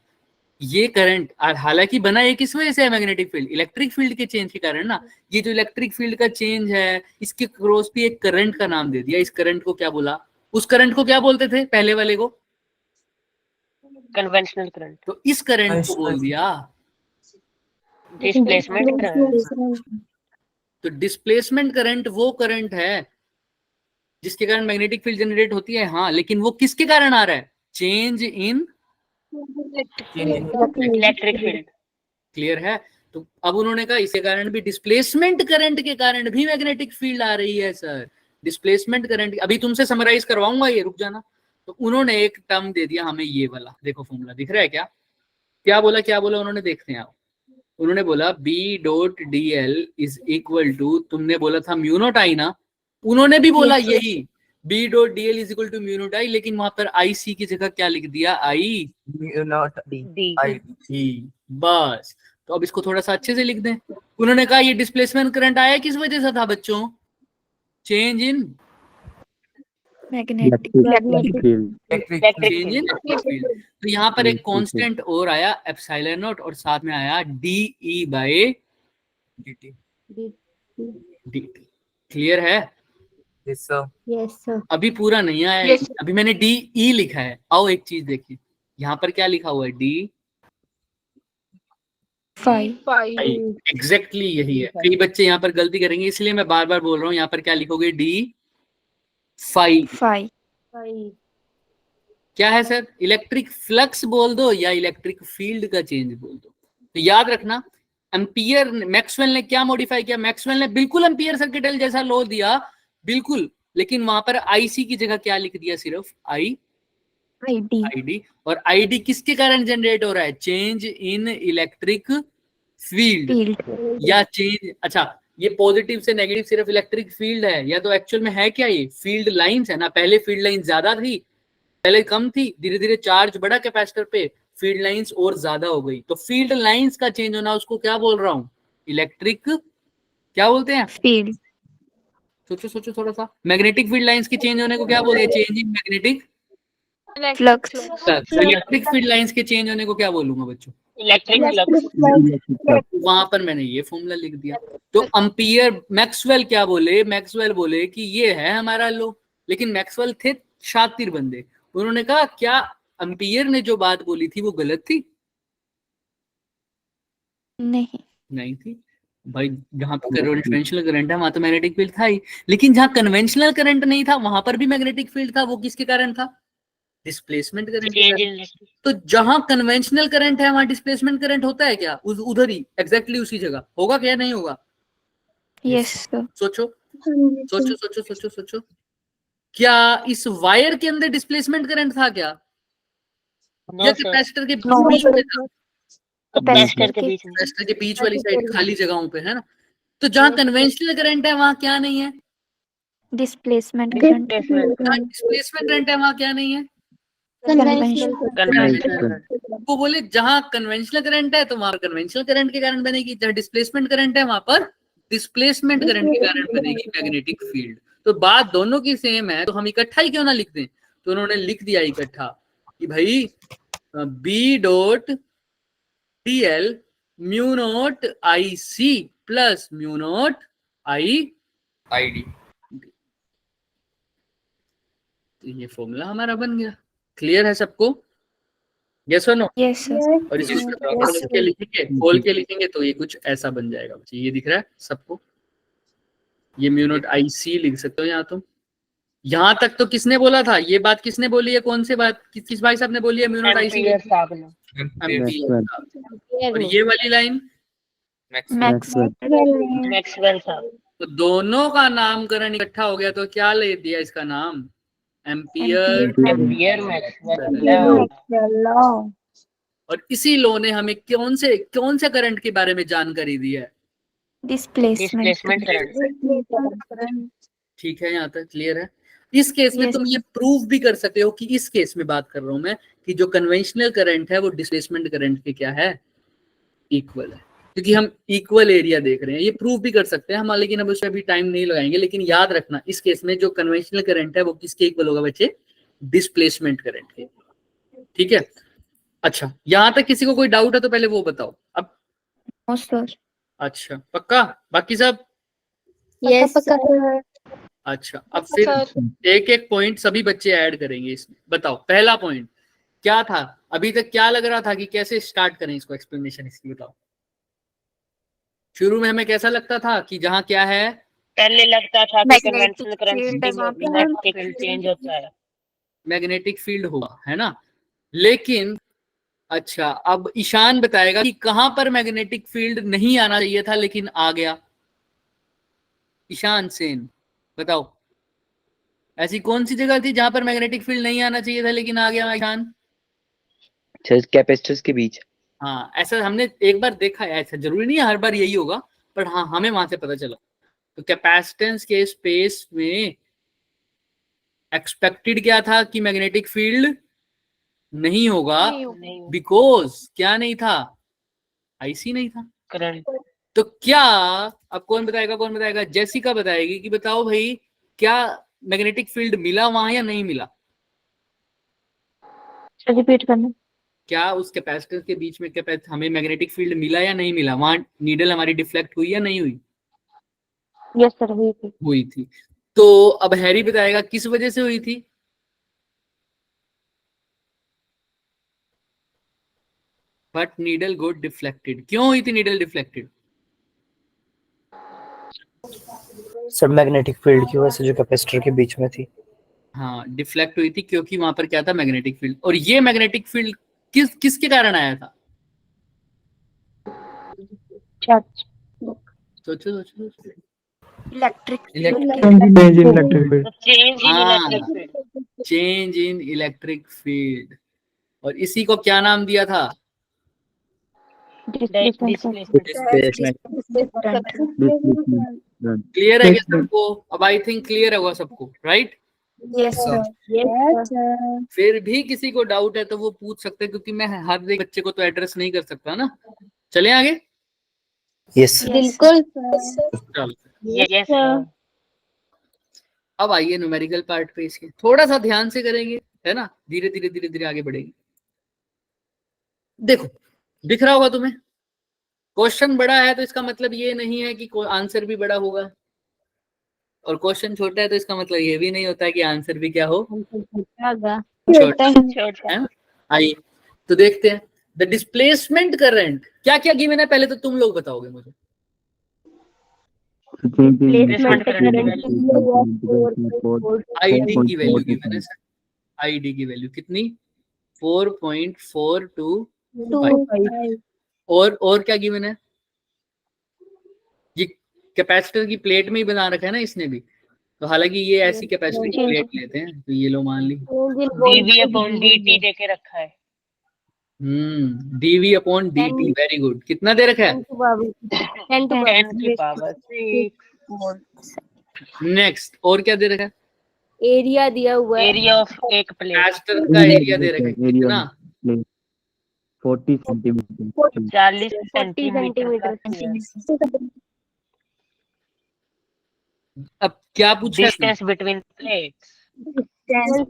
ये करंट हालांकि बना ये किस वजह से है? मैग्नेटिक फील्ड, इलेक्ट्रिक फील्ड के चेंज के कारण ना। ये जो इलेक्ट्रिक फील्ड का चेंज है इसके क्रॉस भी एक करंट का नाम दे दिया। इस करंट को क्या बोला? उस करंट को क्या बोलते थे पहले वाले को? Conventional current. तो इस करंट को बोल दिया डिस्प्लेसमेंट करंट। तो डिस्प्लेसमेंट करंट वो करंट है जिसके कारण मैग्नेटिक फील्ड जनरेट होती है। हाँ, लेकिन वो किसके कारण आ रहा है? Change in electric field. Clear है? तो अब उन्होंने कहा इसके कारण भी, डिस्प्लेसमेंट करंट के कारण भी मैग्नेटिक फील्ड आ रही है सर। डिस्प्लेसमेंट करंट अभी तुमसे समराइज करवाऊंगा, ये रुक जाना। तो उन्होंने एक टर्म दे दिया हमें, ये वाला देखो फॉर्मूला दिख रहा है क्या बोला उन्होंने? देखते हैं आप। उन्होंने बोला B.dl इज इक्वल टू, तुमने बोला था म्यू नॉट आई ना, उन्होंने भी बोला यही B.dl is equal to mu naught I, लेकिन वहां पर IC की जगह क्या लिख दिया? I mu naught d. बस। तो अब इसको थोड़ा सा अच्छे से लिख दें। उन्होंने कहा ये डिस्प्लेसमेंट करंट आया किस वजह से था बच्चों? Change in magnetic change in field. तो यहाँ पर एक कांस्टेंट और आया एप्सिलॉन नॉट, और साथ में आया DE बाय dt। क्लियर है? Yes sir. अभी पूरा नहीं आया, अभी मैंने DE लिखा है। आओ एक चीज देखिए, यहाँ पर क्या लिखा हुआ है? D एग्जैक्टली यही है। कई बच्चे यहाँ पर गलती करेंगे, इसलिए मैं बार बार बोल रहा हूँ। यहाँ पर क्या लिखोगे? D phi. क्या है सर? इलेक्ट्रिक फ्लक्स बोल दो या इलेक्ट्रिक फील्ड का चेंज बोल दो। तो याद रखना, एम्पियर मैक्सवेल ने क्या मॉडिफाई किया? मैक्सवेल ने बिल्कुल एम्पियर सर्किटल जैसा लॉ दिया, बिल्कुल, लेकिन वहां पर IC की जगह क्या लिख दिया? सिर्फ ID। और ID किसके कारण जनरेट हो रहा है? चेंज इन इलेक्ट्रिक फील्ड या चेंज। अच्छा, ये पॉजिटिव से नेगेटिव सिर्फ इलेक्ट्रिक फील्ड है, या तो एक्चुअल में है क्या? ये फील्ड लाइंस है ना। पहले फील्ड लाइन ज्यादा थी, पहले कम थी, धीरे धीरे चार्ज बढ़ा कैपेसिटर पे, फील्ड लाइंस और ज्यादा हो गई, तो फील्ड लाइंस का चेंज होना उसको क्या बोल रहा हूँ, इलेक्ट्रिक क्या बोलते हैं, फील्ड सोचो सोचो थोड़ा सा, मैग्नेटिक फील्ड लाइंस के चेंज होने को क्या बोलते हैं, change in magnetic flux flux. Electric field lines के चेंज होने को क्या बोलूंगा बच्चों, इलेक्ट्रिक फ्लक्स। वहां पर मैंने ये फॉर्मूला लिख दिया। तो एम्पियर, मैक्सवेल क्या बोले, मैक्सवेल बोले कि ये है हमारा लो, लेकिन मैक्सवेल थे शातिर बंदे, उन्होंने कहा क्या एम्पियर ने जो बात बोली थी वो गलत थी, नहीं थी भाई, जहां पर कन्वेंशनल करंट है वहां तो मैग्नेटिक फील्ड था ही, लेकिन जहां कन्वेंशनल करंट नहीं था वहां पर भी मैग्नेटिक फील्ड था, वो किसके कारण था, डिस्प्लेसमेंट करंट के कारण। तो जहां कन्वेंशनल करंट है वहां डिस्प्लेसमेंट करंट होता है क्या, उधर ही एग्जैक्टली उसी जगह होगा क्या, नहीं होगा, यस सोचो सोचो सोचो सोचो सोचो, क्या इस वायर के अंदर डिस्प्लेसमेंट करंट था क्या, या कैपेसिटर के बीच में था, कैपेसिटर के बीच में, कैपेसिटर के बीच वाली साइड खाली जगहों पे है ना। तो जहां कन्वेंशनल करंट है वहां क्या नहीं है, डिस्प्लेसमेंट करंट जहां डिस्प्लेसमेंट करंट है वहां क्या नहीं है, कन्वेंशनल वो बोले जहां कन्वेंशनल करंट है तो वहां कन्वेंशनल करंट के कारण बनेगी, जहां डिस्प्लेसमेंट करंट है वहां पर डिस्प्लेसमेंट करंट के कारण बनेगी मैग्नेटिक फील्ड। तो बात दोनों की सेम है, तो हम इकट्ठा ही क्यों ना लिख दें, तो उन्होंने लिख दिया इकट्ठा कि भाई B dot d l mu naught I C plus mu naught I D, तो ये फॉर्मूला हमारा बन गया। क्लियर है सबको, यस और नो, यस सर और इसी खोल के लिखेंगे तो ये कुछ ऐसा बन जाएगा बच्चे, ये दिख रहा है सबको, ये म्यू नॉट आई सी लिख सकते हो यहाँ तुम। यहाँ तक तो किसने बोला था, ये बात किसने बोली है, कौन से बात किस भाई साहब ने बोली है, म्यू नॉट आई सी, और ये वाली लाइन मैक्सवेल साहब। तो दोनों का नामकरण इकट्ठा हो गया, तो क्या ले दिया इसका नाम, एम्पियर एम्पियर मैक्सवेल। और इसी लॉ ने हमें कौन से करंट के बारे में जानकारी दी है, डिस्प्लेसमेंट करंट। ठीक है, यहाँ तक क्लियर है। इस केस में तुम ये प्रूव भी कर सकते हो कि इस केस में बात कर रहा हूं मैं कि जो कन्वेंशनल करंट है वो डिस्प्लेसमेंट करंट के क्या है, इक्वल है, क्योंकि हम इक्वल एरिया देख रहे हैं, ये प्रूव भी कर सकते हैं हम, लेकिन अब उसमें अभी टाइम नहीं लगाएंगे। लेकिन याद रखना इस केस में जो कन्वेंशनल करंट है वो किसके इक्वल होगा बच्चे, डिस्प्लेसमेंट करंट के, ठीक है। अच्छा, यहाँ तक किसी को कोई डाउट है तो पहले वो बताओ अब। सर अच्छा पक्का, बाकी सब यस अच्छा, अब फिर एक एक पॉइंट सभी बच्चे ऐड करेंगे इसमें। बताओ पहला पॉइंट क्या था, अभी तक क्या लग रहा था कि कैसे स्टार्ट करें इसको, एक्सप्लेनेशन इसकी बताओ। शुरू में हमें कैसा लगता था कि जहाँ क्या है, पहले लगता था कि कन्वेंशनल करंट चेंज होता है, मैग्नेटिक फील्ड होगा, है ना, लेकिन अच्छा अब ईशान बताएगा कि कहां पर मैग्नेटिक फील्ड नहीं आना चाहिए था लेकिन आ गया। ईशान सेन बताओ, ऐसी कौन सी जगह थी जहां पर मैग्नेटिक फील्ड नहीं आना चाहिए था लेकिन आ गया ईशान, कैपेसिटर्स के बीच। हाँ ऐसा हमने एक बार देखा है, ऐसा जरूरी नहीं है हर बार यही होगा, पर हाँ हमें वहां से पता चला। तो कैपेसिटेंस के स्पेस में एक्सपेक्टेड क्या था कि मैग्नेटिक फील्ड नहीं होगा, बिकॉज क्या नहीं था, आईसी नहीं था करंट। तो क्या, अब कौन बताएगा, जेसिका बताएगी कि बताओ भाई क्या मैग्नेटिक फील्ड मिला वहां या नहीं मिला, रिपीट करना, क्या उस कैपेसिटर के बीच में हमें मैग्नेटिक फील्ड मिला या नहीं मिला, वहां नीडल हमारी डिफ्लेक्ट हुई या नहीं हुई, यस सर हुई थी। तो अब हैरी बताएगा किस वजह से हुई थी, बट नीडल गोट डिफ्लेक्टेड, क्यों हुई थी नीडल डिफ्लेक्टेड, सब मैग्नेटिक फील्ड की वजह से जो कैपेसिटर के बीच में थी। हाँ डिफ्लेक्ट हुई थी क्योंकि वहां पर क्या था, मैग्नेटिक फील्ड। और ये मैग्नेटिक फील्ड किसके कारण आया था, चार्ज, सोचो electric change in electric field, और इसी को क्या नाम दिया था, क्लियर है क्या सबको, अब आई थिंक क्लियर होगा सबको, right. Yes, sir. Yes, sir. फिर भी किसी को डाउट है तो वो पूछ सकते हैं, क्योंकि मैं हर एक बच्चे को तो एड्रेस नहीं कर सकता ना। चले आगे। Yes sir. बिल्कुल सर। चलो Yes, sir. अब आइए न्यूमेरिकल पार्ट पे, इसके थोड़ा सा ध्यान से करेंगे, है ना, धीरे धीरे धीरे धीरे आगे बढ़ेंगे। देखो दिख रहा होगा तुम्हें, क्वेश्चन बड़ा है तो इसका मतलब ये नहीं है कि आंसर भी बड़ा होगा, और क्वेश्चन छोटा है तो इसका मतलब ये भी नहीं होता है कि आंसर भी क्या हो, छोटा छोटा। है। आइए तो देखते हैं, द डिस्प्लेसमेंट करंट क्या क्या गिवन है, पहले तो तुम लोग बताओगे मुझे। Displacement current आईडी की वैल्यू गिवन है सर, आईडी की वैल्यू कितनी, 4.425। और क्या गिवन है, ये कैपेसिटर की प्लेट में ही बना रखा है ना इसने भी, तो हालांकि ये ऐसी कैपेसिटर की प्लेट लेते हैं, तो ये लो मान ली dV/dt देके रखा है। dV/dt, very good. कितना दे रखा है, 10 की पावर 6 नेक्स्ट, और क्या दे रखा है, एरिया दिया हुआ है। एरिया ऑफ एक प्लेट कैपेसिटर का एरिया दे रखा है, कितना, 40 सेंटीमीटर 40 सेंटीमीटर। अब क्या पूछा है, distance between plates distance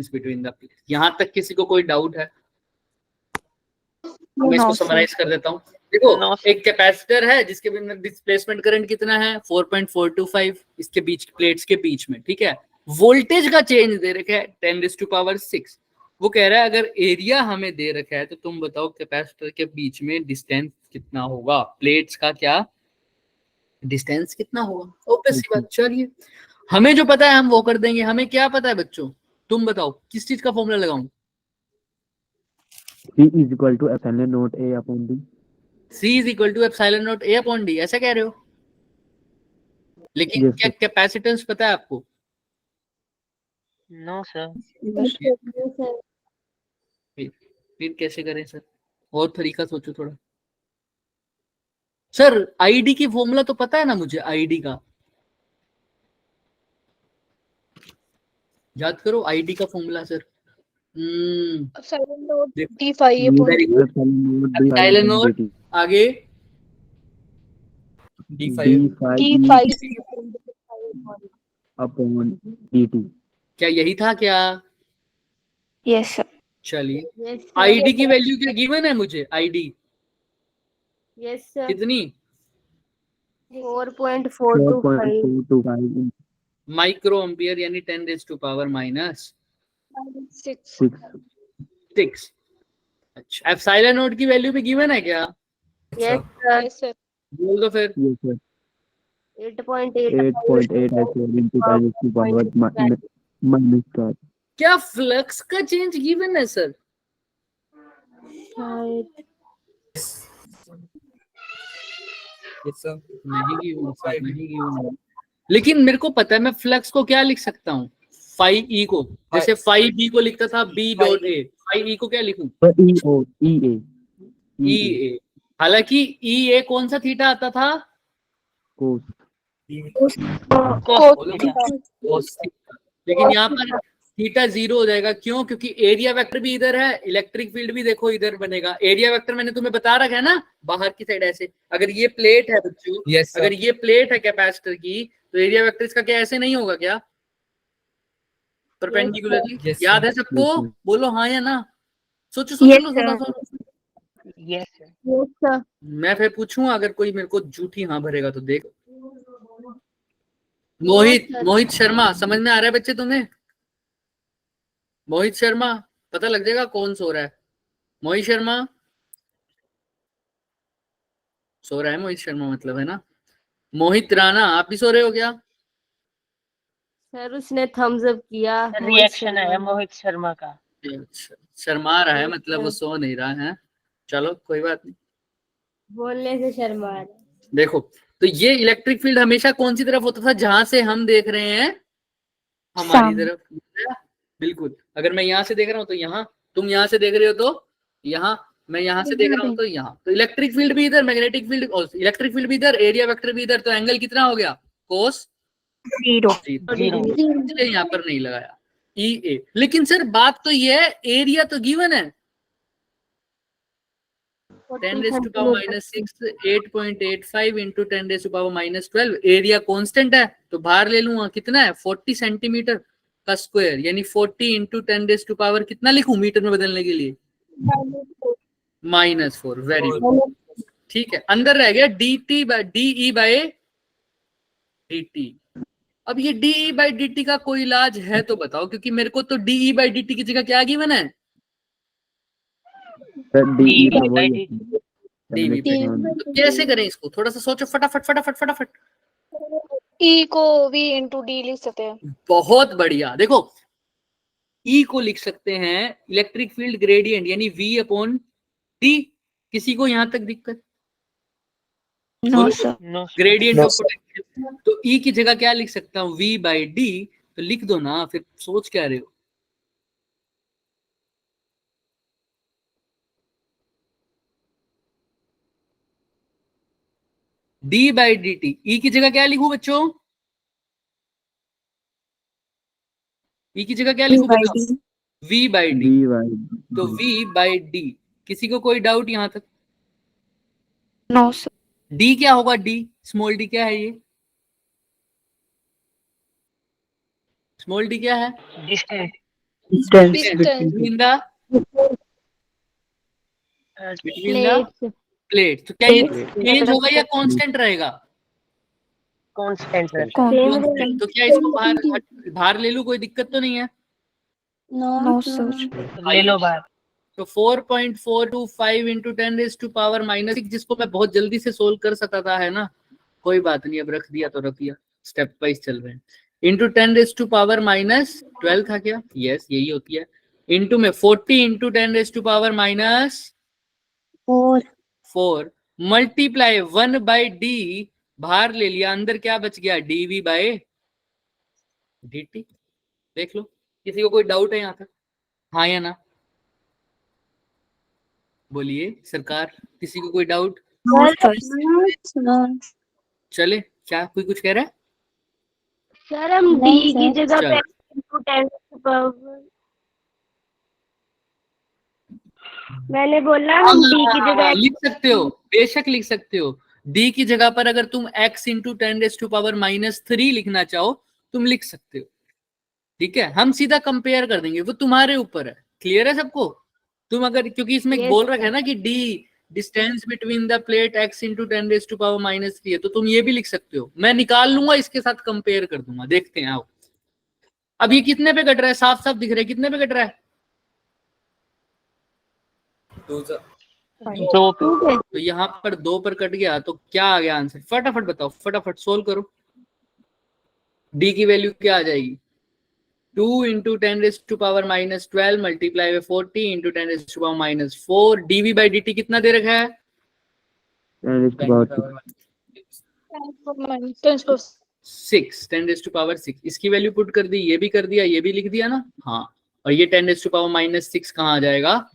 between the plates. यहाँ तक किसी को कोई डाउट है? मैं इसको समराइज कर देता हूँ। देखो एक कैपेसिटर है जिसके अंदर डिस्प्लेसमेंट करंट कितना है, 4.425 इसके बीच प्लेट्स के बीच में, ठीक है। वोल्टेज का चेंज दे रखा है 10⁶। वो कह रहा है अगर एरिया हमें दे रखा है तो तुम बताओ कैपेसिटर के बीच में डिस्टेंस कितना होगा, प्लेट्स का क्या डिस्टेंस कितना होगा, ऑब्वियस सी बात। चलिए हमें जो पता है हम वो कर देंगे। हमें क्या पता है बच्चों, तुम बताओ किस चीज का फॉर्मूला लगाऊं? C is equal to epsilon naught A upon D. C is equal to epsilon naught A upon D, ऐसा कह रहे हो? लेकिन Yes, क्या कैपेसिटेंस पता है आपको? No sir. फिर कैसे करें सर, और तरीका सोचो थोड़ा। सर आईडी की फॉर्मूला तो पता है ना मुझे, आईडी का याद करो, आईडी का फॉर्मूला सर। epsilon naught आगे D5 upon dt. क्या यही था क्या? Yes sir. चलिए आईडी की वैल्यू क्या गिवन है मुझे, आईडी यस सर। कितनी, 4.425 माइक्रो एम्पियर, यानी 10⁻⁻⁶ अच्छा, एप्सिलॉन नोट की वैल्यू भी गिवन है क्या? Yes sir. बोल दो फिर। Yes, sir. 8.8 into 10⁻⁻⁻. क्या फ्लक्स का चेंज गिवन है सर? नहीं given। लेकिन मेरे को पता है मैं फ्लक्स को क्या लिख सकता हूँ, फाई ई को, जैसे फाई बी को लिखता था B.A, फाई ई को क्या लिखूं, ई ए। हालांकि ई ए कौन सा थीटा आता था, लेकिन यहाँ पर थीटा 0 हो जाएगा। क्यों? क्योंकि एरिया वेक्टर भी इधर है, इलेक्ट्रिक फील्ड भी देखो इधर बनेगा। एरिया वेक्टर मैंने तुम्हें बता रखा है ना, बाहर की साइड ऐसे। अगर ये प्लेट है बच्चों, अगर ये प्लेट है कैपेसिटर की, तो एरिया वेक्टर इसका क्या ऐसे नहीं होगा क्या, परपेंडिकुलरली? याद है सबको? बोलो हाँ या ना, सोचो सोचो सोचो। Yes sir. मैं फिर पूछूं, अगर कोई मेरे को झूठी हाँ भरेगा तो देख। मोहित शर्मा, समझ में आ रहा है बच्चे तुम्हें? मोहित शर्मा, पता लग जाएगा कौन सो रहा है। मोहित शर्मा सो रहा है, मोहित शर्मा मतलब है ना। मोहित राणा, आप भी सो रहे हो क्या? सर उसने थम्स अप किया, रिएक्शन है मोहित शर्मा का। अच्छा, शर्मा रहा है मतलब वो सो नहीं रहा है। चलो कोई बात नहीं, बोलने से शर्मा रहा है। देखो तो ये इलेक्ट्रिक फील्ड हमेशा कौन सी तरफ होता था, जहां से हम देख रहे हैं हमारी तरफ। बिल्कुल, अगर मैं यहाँ से देख रहा हूँ तो यहाँ, तुम यहाँ से देख रहे हो तो यहाँ, मैं यहाँ से देख रहा हूँ तो यहाँ। तो इलेक्ट्रिक फील्ड भी इधर, मैग्नेटिक फील्ड, इलेक्ट्रिक फील्ड भी इधर, एरिया वेक्टर भी इधर, तो एंगल कितना हो गया, कोस जीरो। जीरो। इसलिए यहाँ पर नहीं लगाया ई ए। लेकिन सर बात तो ये है, एरिया तो गिवन है 10⁻⁻6 8.85 इंटू 10⁻⁻12। एरिया कांस्टेंट है तो बाहर ले लूंगा, कितना है 40 सेंटीमीटर का स्क्वायर, यानी 40 इंटू 10⁻, कितना लिखूं मीटर में बदलने के लिए, -4। वेरी गुड, ठीक है। अंदर रह गया dt by dE by dt। अब ये dE बाय dt का कोई इलाज है तो बताओ, क्योंकि मेरे को तो dE बाय dt की जगह क्या गिवन है, d by d. dV by. तो कैसे करें इसको, थोड़ा सा सोचो, फटाफट फटाफट फटाफट। ई को v इंटू डी लिख सकते हैं। बहुत बढ़िया। देखो E को लिख सकते हैं इलेक्ट्रिक फील्ड ग्रेडियंट यानी V अपॉन टी। किसी को यहां तक दिक्कत? No sir. No gradient No, of potential. तो E की जगह क्या लिख सकता हूँ, V बाई डी। तो लिख दो ना, फिर सोच क्या रहे हो। d by d T. E की जगह क्या लिखूं बच्चों, E की जगह क्या लिखूं बताओ, V बाई डी। तो V बाई डी। किसी को कोई डाउट यहां तक? No sir. D क्या होगा, D स्मॉल d क्या है, ये स्मॉल d क्या है, distance. Distance. Between the plate. तो क्या ये चेंज होगा या कांस्टेंट रहेगा? कांस्टेंट है। कांस्टेंट। तो क्या इसको बाहर ले लूं, कोई दिक्कत तो नहीं है? No sir. ले लो बाहर। तो 4.425 इंटू 10⁻⁻6, जिसको मैं बहुत जल्दी से सोल्व कर सकता था, है ना, कोई बात नहीं, अब रख दिया तो रख दिया, स्टेप वाइज चल रहे हैं। इंटू 10⁻⁻12 था क्या, यस यही होती है। इंटू में 40 इंटू 10⁻⁴ मल्टीप्लाई 1 बाई डी, बाहर ले लिया, अंदर क्या बच गया, dV बाय dt। देख लो, किसी को कोई डाउट है यहाँ तक, हाँ या ना, बोलिए सरकार, किसी को कोई डाउट? चले, क्या कोई कुछ कह रहा है? सर हम डी की जगह चलो। पे 10⁻, मैंने बोला हम डी की जगह लिख सकते हो, बेशक लिख सकते हो। d की जगह पर अगर तुम x इंटू 10⁻³ लिखना चाहो तुम लिख सकते हो, ठीक है। हम सीधा कंपेयर कर देंगे, वो तुम्हारे ऊपर है। क्लियर है सबको? तुम अगर, क्योंकि इसमें Yes, बोल रखा है ना कि d distance between the plate x into 10⁻³ है, तो तुम ये भी लिख सकते हो। मैं निकाल लूंगा, इसके साथ कंपेयर कर दूंगा, देखते हैं आओ। अब ये कितने पे कट रहा है, साफ साफ दिख रहा है, कितने पे कट रहा है? 2 तो यहाँ पर 2 पर कट गया, तो क्या आ गया आंसर, फटाफट बताओ, फटाफट सोल्व करो। d की वैल्यू क्या आ जाएगी, 2 into 10⁻⁻12 multiply by 40 into 10⁻⁴। dV by dt कितना दे रखा है, 6, 10⁻⁶। इसकी वैल्यू पुट कर दी, ये भी कर दिया, ये भी लिख दिया ना, हाँ। और ये 10⁻⁻6 कहाँ आ जाएगा,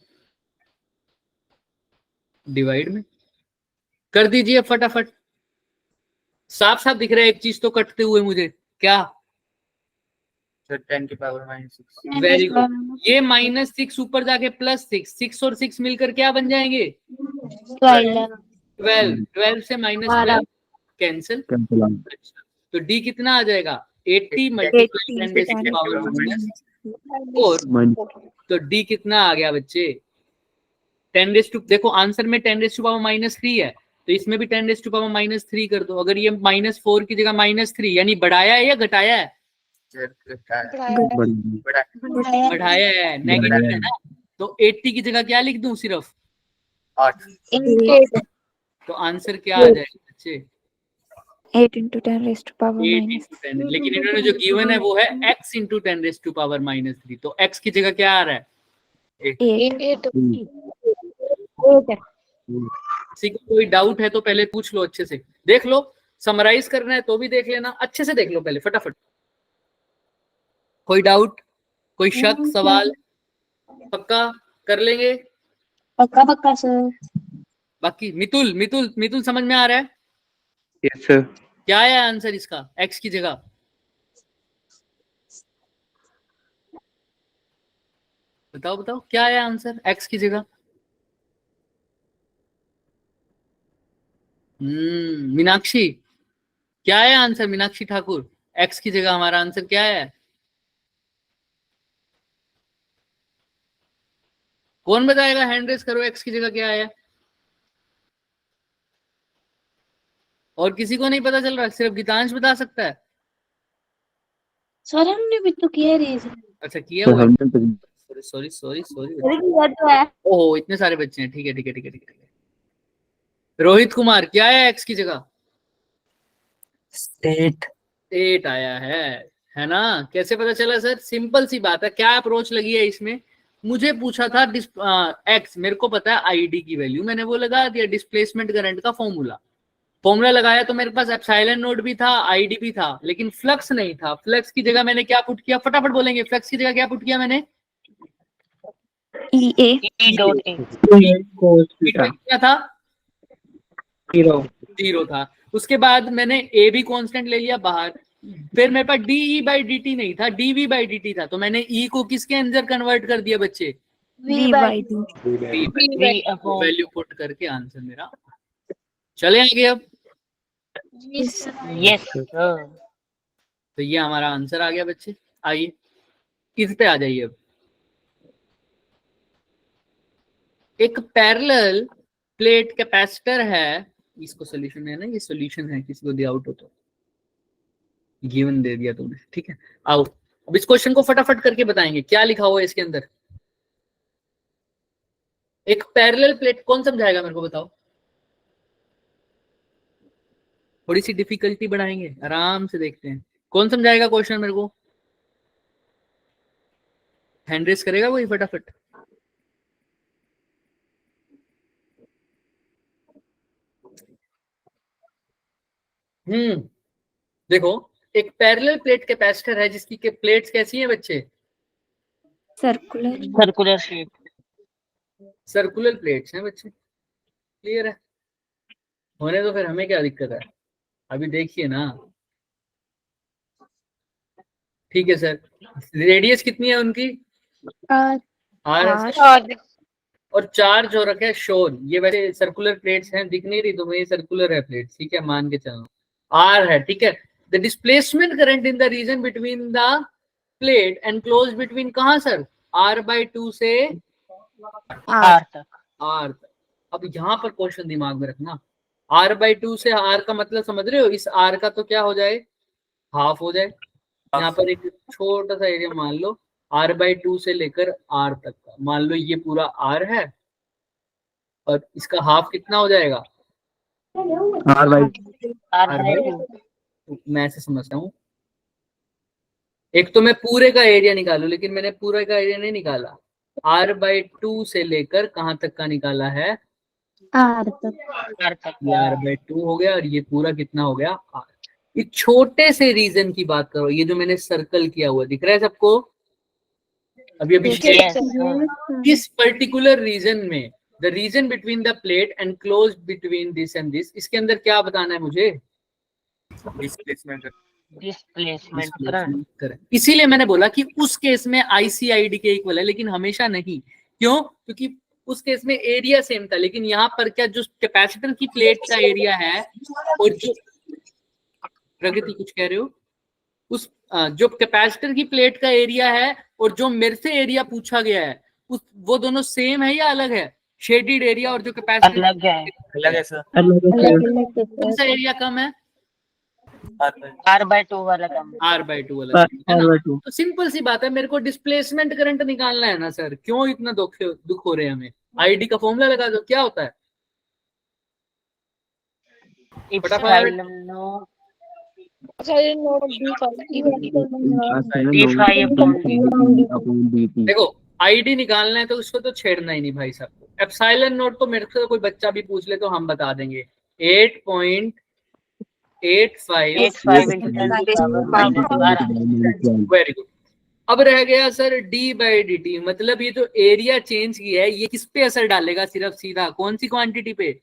डिवाइड में कर दीजिए फटाफट। साफ साफ दिख रहा है, एक चीज तो कटते हुए मुझे, क्या, 10⁻⁻6। Very good. ये -6 ऊपर जाके +6, 6 और 6 मिलकर क्या बन जाएंगे, 12 से -12 कैंसिल। तो d कितना आ जाएगा, 80 मल्टीप्लाई 10⁻⁻4। तो d कितना आ गया बच्चे, 10⁻, देखो आंसर में 10⁻³ है, तो इसमें भी 10⁻³ कर दो। अगर ये -4 की जगह -3, यानी बढ़ाया है या घटाया है, बढ़ाया है, नेगेटिव है ना। तो 80 की जगह क्या लिख दूं, सिर्फ 8। तो आंसर क्या आ जाएगा बच्चे, 8 इंटू 10⁻⁻। 8 इंटू 10। लेकिन इन्होंने जो गिवन है वो है x इंटू 10⁻⁻3। तो x की जगह क्या आ रहा है, 8। किसी को कोई डाउट है तो पहले पूछ लो, अच्छे से देख लो, समराइज करना है तो भी देख लेना, अच्छे से देख लो पहले फटाफट। कोई डाउट, कोई शक, सवाल? पक्का कर लेंगे, पक्का सर। बाकी मितुल समझ में आ रहा है? Yes sir. क्या है आंसर इसका x की जगह? बताओ बताओ क्या है आंसर x की जगह? मीनाक्षी, क्या है आंसर? मीनाक्षी ठाकुर, x की जगह हमारा आंसर क्या है? कौन बताएगा? हैंड रेस करो, x की जगह क्या है? और किसी को नहीं पता चल रहा? सिर्फ गीतांश बता सकता है। सर हमने भी तो किया रीजन। अच्छा किया हुआ है। Sorry sorry sorry. तो है ओहो इतने सारे बच्चे हैं। ठीक है ठीक है ठीक है ठीक है। रोहित कुमार, क्या है x की जगह? स्टेट। 8 आया है ना? कैसे पता चला सर? सिंपल सी बात है। क्या अप्रोच लगी है इसमें? मुझे पूछा था x, मेरे को पता है आईडी की वैल्यू, मैंने वो लगा दिया। डिस्प्लेसमेंट करंट का फॉर्मूला लगाया तो मेरे पास एप्सिलॉन नोट भी था, आईडी भी था, लेकिन फ्लक्स नहीं था। फ्लक्स की जगह मैंने क्या पुट किया? फटाफट बोलेंगे। फ्लक्स की जगह क्या पुट किया मैंने? EA क्या था? 0 था। उसके बाद मैंने ए भी कांस्टेंट ले लिया बाहर। फिर मेरे पास डीई बाई डी नहीं था, डीवी बाई डी था, तो मैंने ई को किसके अंदर कन्वर्ट कर दिया बच्चे? वैल्यू पुट करके आंसर मेरा। चले आगे अब। Yes sir. तो ये हमारा आंसर आ गया बच्चे। आइए इस पे आ जाइए अब। एक पैरेलल प्लेट कैपेसिटर है, इसको सॉल्यूशन है ना, ये सॉल्यूशन है, किसी को दे आउट हो तो गिवन दे दिया तुमने, ठीक है। आओ अब इस क्वेश्चन को फटाफट करके बताएंगे क्या लिखा हुआ है इसके अंदर। एक पैरेलल प्लेट, कौन समझाएगा मेरे को बताओ? थोड़ी सी डिफिकल्टी बढ़ाएंगे, आराम से देखते हैं। कौन समझाएगा क्वेश्चन मेरे को? हैंड रेस करेगा वही फटाफट। देखो एक पैरेलल प्लेट कैपेसिटर है जिसकी के प्लेट्स कैसी हैं बच्चे? Circular shape. सर्कुलर प्लेट्स हैं बच्चे। क्लियर है? होने तो फिर हमें क्या दिक्कत है? अभी देखिए ना। ठीक है सर। रेडियस कितनी है उनकी? आर। और चार्ज हो रखा है शोर। ये वैसे सर्कुलर प्लेट्स हैं, दिख नहीं रही तुम्हें? ये सर्कुलर है प्लेट, ठीक है, मान के चलो। आर है, ठीक है। The displacement current in the region between the plate and close between, कहाँ सर? R/2 से आर तक। आर तक। अब यहाँ पर क्वेश्चन दिमाग में रखना, R/2 से आर का मतलब समझ रहे हो? इस आर का तो क्या हो जाए? हाफ हो जाए। यहाँ पर एक छोटा सा एरिया मान लो, R/2 से लेकर आर तक का मान लो, ये पूरा आर है और इसका हाफ कितना हो जाएगा? मैं ऐसे समझता हूँ। एक तो मैं पूरे का एरिया निकालू, लेकिन मैंने पूरे का एरिया नहीं निकाला। R/2 से लेकर कहाँ तक का निकाला है? आर तक। ये R/2 हो गया और ये पूरा कितना हो गया? R। ये छोटे से रीजन की बात करो, ये जो मैंने सर्कल किया हुआ दिख रहा है सबको? अभी इस पर्टिकुलर रीजन में, the region between the plate and close between this and this, इसके अंदर क्या बताना है मुझे? Displacement current. इसीलिए मैंने बोला कि उस केस में IC/ID के इक्वल है, लेकिन हमेशा नहीं। क्यों? क्योंकि उस केस में एरिया सेम था, लेकिन यहाँ पर क्या, जो कैपेसिटर की प्लेट का एरिया है और जो प्रगति कुछ कह रहे हो, उस जो कैपेसिटर की प्लेट का एरिया है और जो मेरे से एरिया पूछा गया है, उस वो दोनों सेम है या अलग है? शेडिड एरिया और जो कैपेसिटर अलग है सर। कौन सा एरिया कम है? R/2 वाला कम। R/2 वाला है ना? तो सिंपल सी बात है, मेरे को डिस्प्लेसमेंट करंट निकालना है ना सर। क्यों इतना दुख हो रहे हैं हमें? आईडी का फॉर्मूला लगा दो, क्या होता है? देखो आईडी निकालना है तो उसको तो छेड़ना ही नहीं भाई साहब को। एप्सिलॉन नोट तो मेरे से कोई बच्चा भी पूछ ले तो हम बता देंगे, 8.85 वेरी गुड। अब रह गया सर D/dt, मतलब ये जो एरिया चेंज किया है ये किस पे असर डालेगा? सिर्फ सीधा कौन सी क्वांटिटी पे?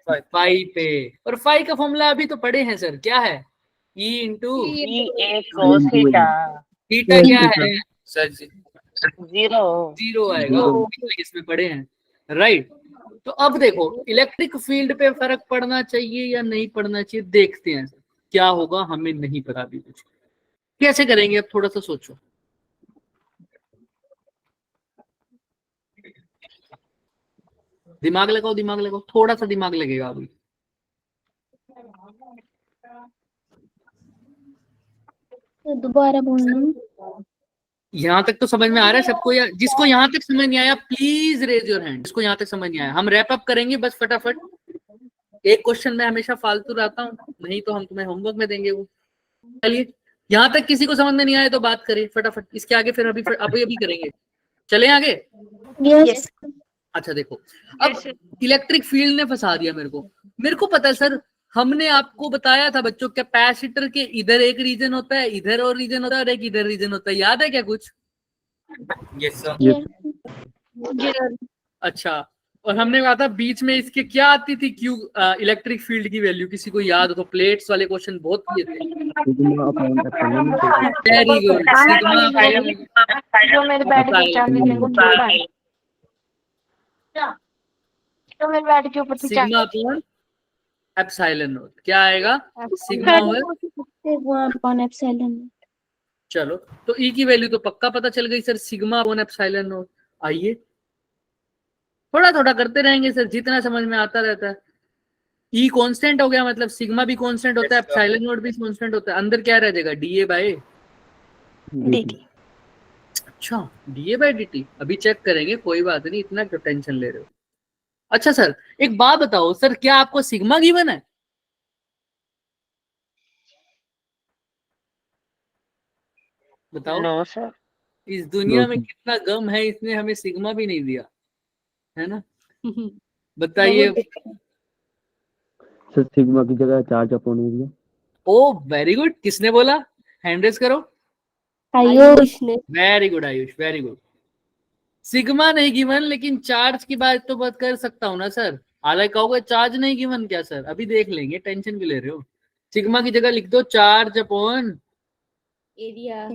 फाई पे, और फाई का फॉर्मूला अभी तो पढ़े हैं सर, क्या है? E इंटू ई ए cos थीटा थीटा क्या है सर जी? 0 जीरो आएगा, इसमें पढ़े हैं, राइट। तो अब देखो इलेक्ट्रिक फील्ड पे फर्क पड़ना चाहिए या नहीं पड़ना चाहिए, देखते हैं क्या होगा, हमें नहीं पता अभी कुछ। कैसे करेंगे अब, थोड़ा सा सोचो। दिमाग लगाओ, दिमाग लगाओ, थोड़ा सा दिमाग लगेगा अभी। दोबारा बोलना। यहाँ तक तो समझ में आ रहा है सबको, या जिसको यहाँ तक समझ नहीं आया प्लीज रेज योर हैंड। जिसको यहाँ तक समझ नहीं आया, हम रैप अप करेंगे बस फटाफट। एक क्वेश्चन में हमेशा फालतू रहता हूँ, नहीं तो हम तुम्हें होमवर्क में देंगे वो। चलिए, यहाँ तक किसी को समझ में नहीं आया तो बात करें फटाफट, इसके आगे फिर अभी करेंगे। चले आगे। यस अच्छा देखो, अब इलेक्ट्रिक फील्ड ने फंसा दिया मेरे को पता है सर, हमने आपको बताया था बच्चों, कैपेसिटर के इधर एक रीजन होता है, इधर और रीजन होता है, और एक इधर रीजन होता है, याद है क्या कुछ? Yes sir. अच्छा, और हमने कहा था बीच में इसके क्या आती थी क्यू, इलेक्ट्रिक फील्ड की वैल्यू, किसी को याद हो तो? प्लेट्स वाले क्वेश्चन बहुत किए थे। वेरी गुड, जो मेरे बेड के चाबी मेरे को छोड़ा है, तो मेरे बेड के ऊपर से सिग्मा अपॉन एप्सिलॉन नॉट, क्या आएगा? Sigma over, upon epsilon. चलो तो ई की वैल्यू तो पक्का पता चल गई sir, sigma upon epsilon not. आइए थोड़ा थोड़ा करते रहेंगे सर, जितना समझ में आता रहता है। ई कांस्टेंट हो गया, मतलब सिग्मा भी कांस्टेंट होता है, एप्सिलॉन नॉट भी कांस्टेंट होता है, अंदर क्या रह जाएगा? DA by dt। अच्छा, डीए बाय dt अभी चेक करेंगे, कोई बात नहीं, इतना क्यों टेंशन ले रहे हो। अच्छा सर एक बात बताओ सर, क्या आपको सिग्मा गिवन है? बताओ। No sir. इस दुनिया में कितना गम है, इसने हमें सिग्मा भी नहीं दिया है ना। बताइए। सर सिग्मा की जगह चार्ज अपॉन एरिया। ओ वेरी गुड, किसने बोला? हैंड रेज करो। आयुष ने। Very good Ayush, very good. Sigma नहीं गिवन, लेकिन चार्ज की बात तो बात कर सकता हूँ ना सर। हालांकि कहोगे चार्ज नहीं गिवन क्या सर, अभी देख लेंगे, टेंशन क्यों ले रहे हो। सिग्मा की जगह लिख दो चार्ज अपॉन एरिया।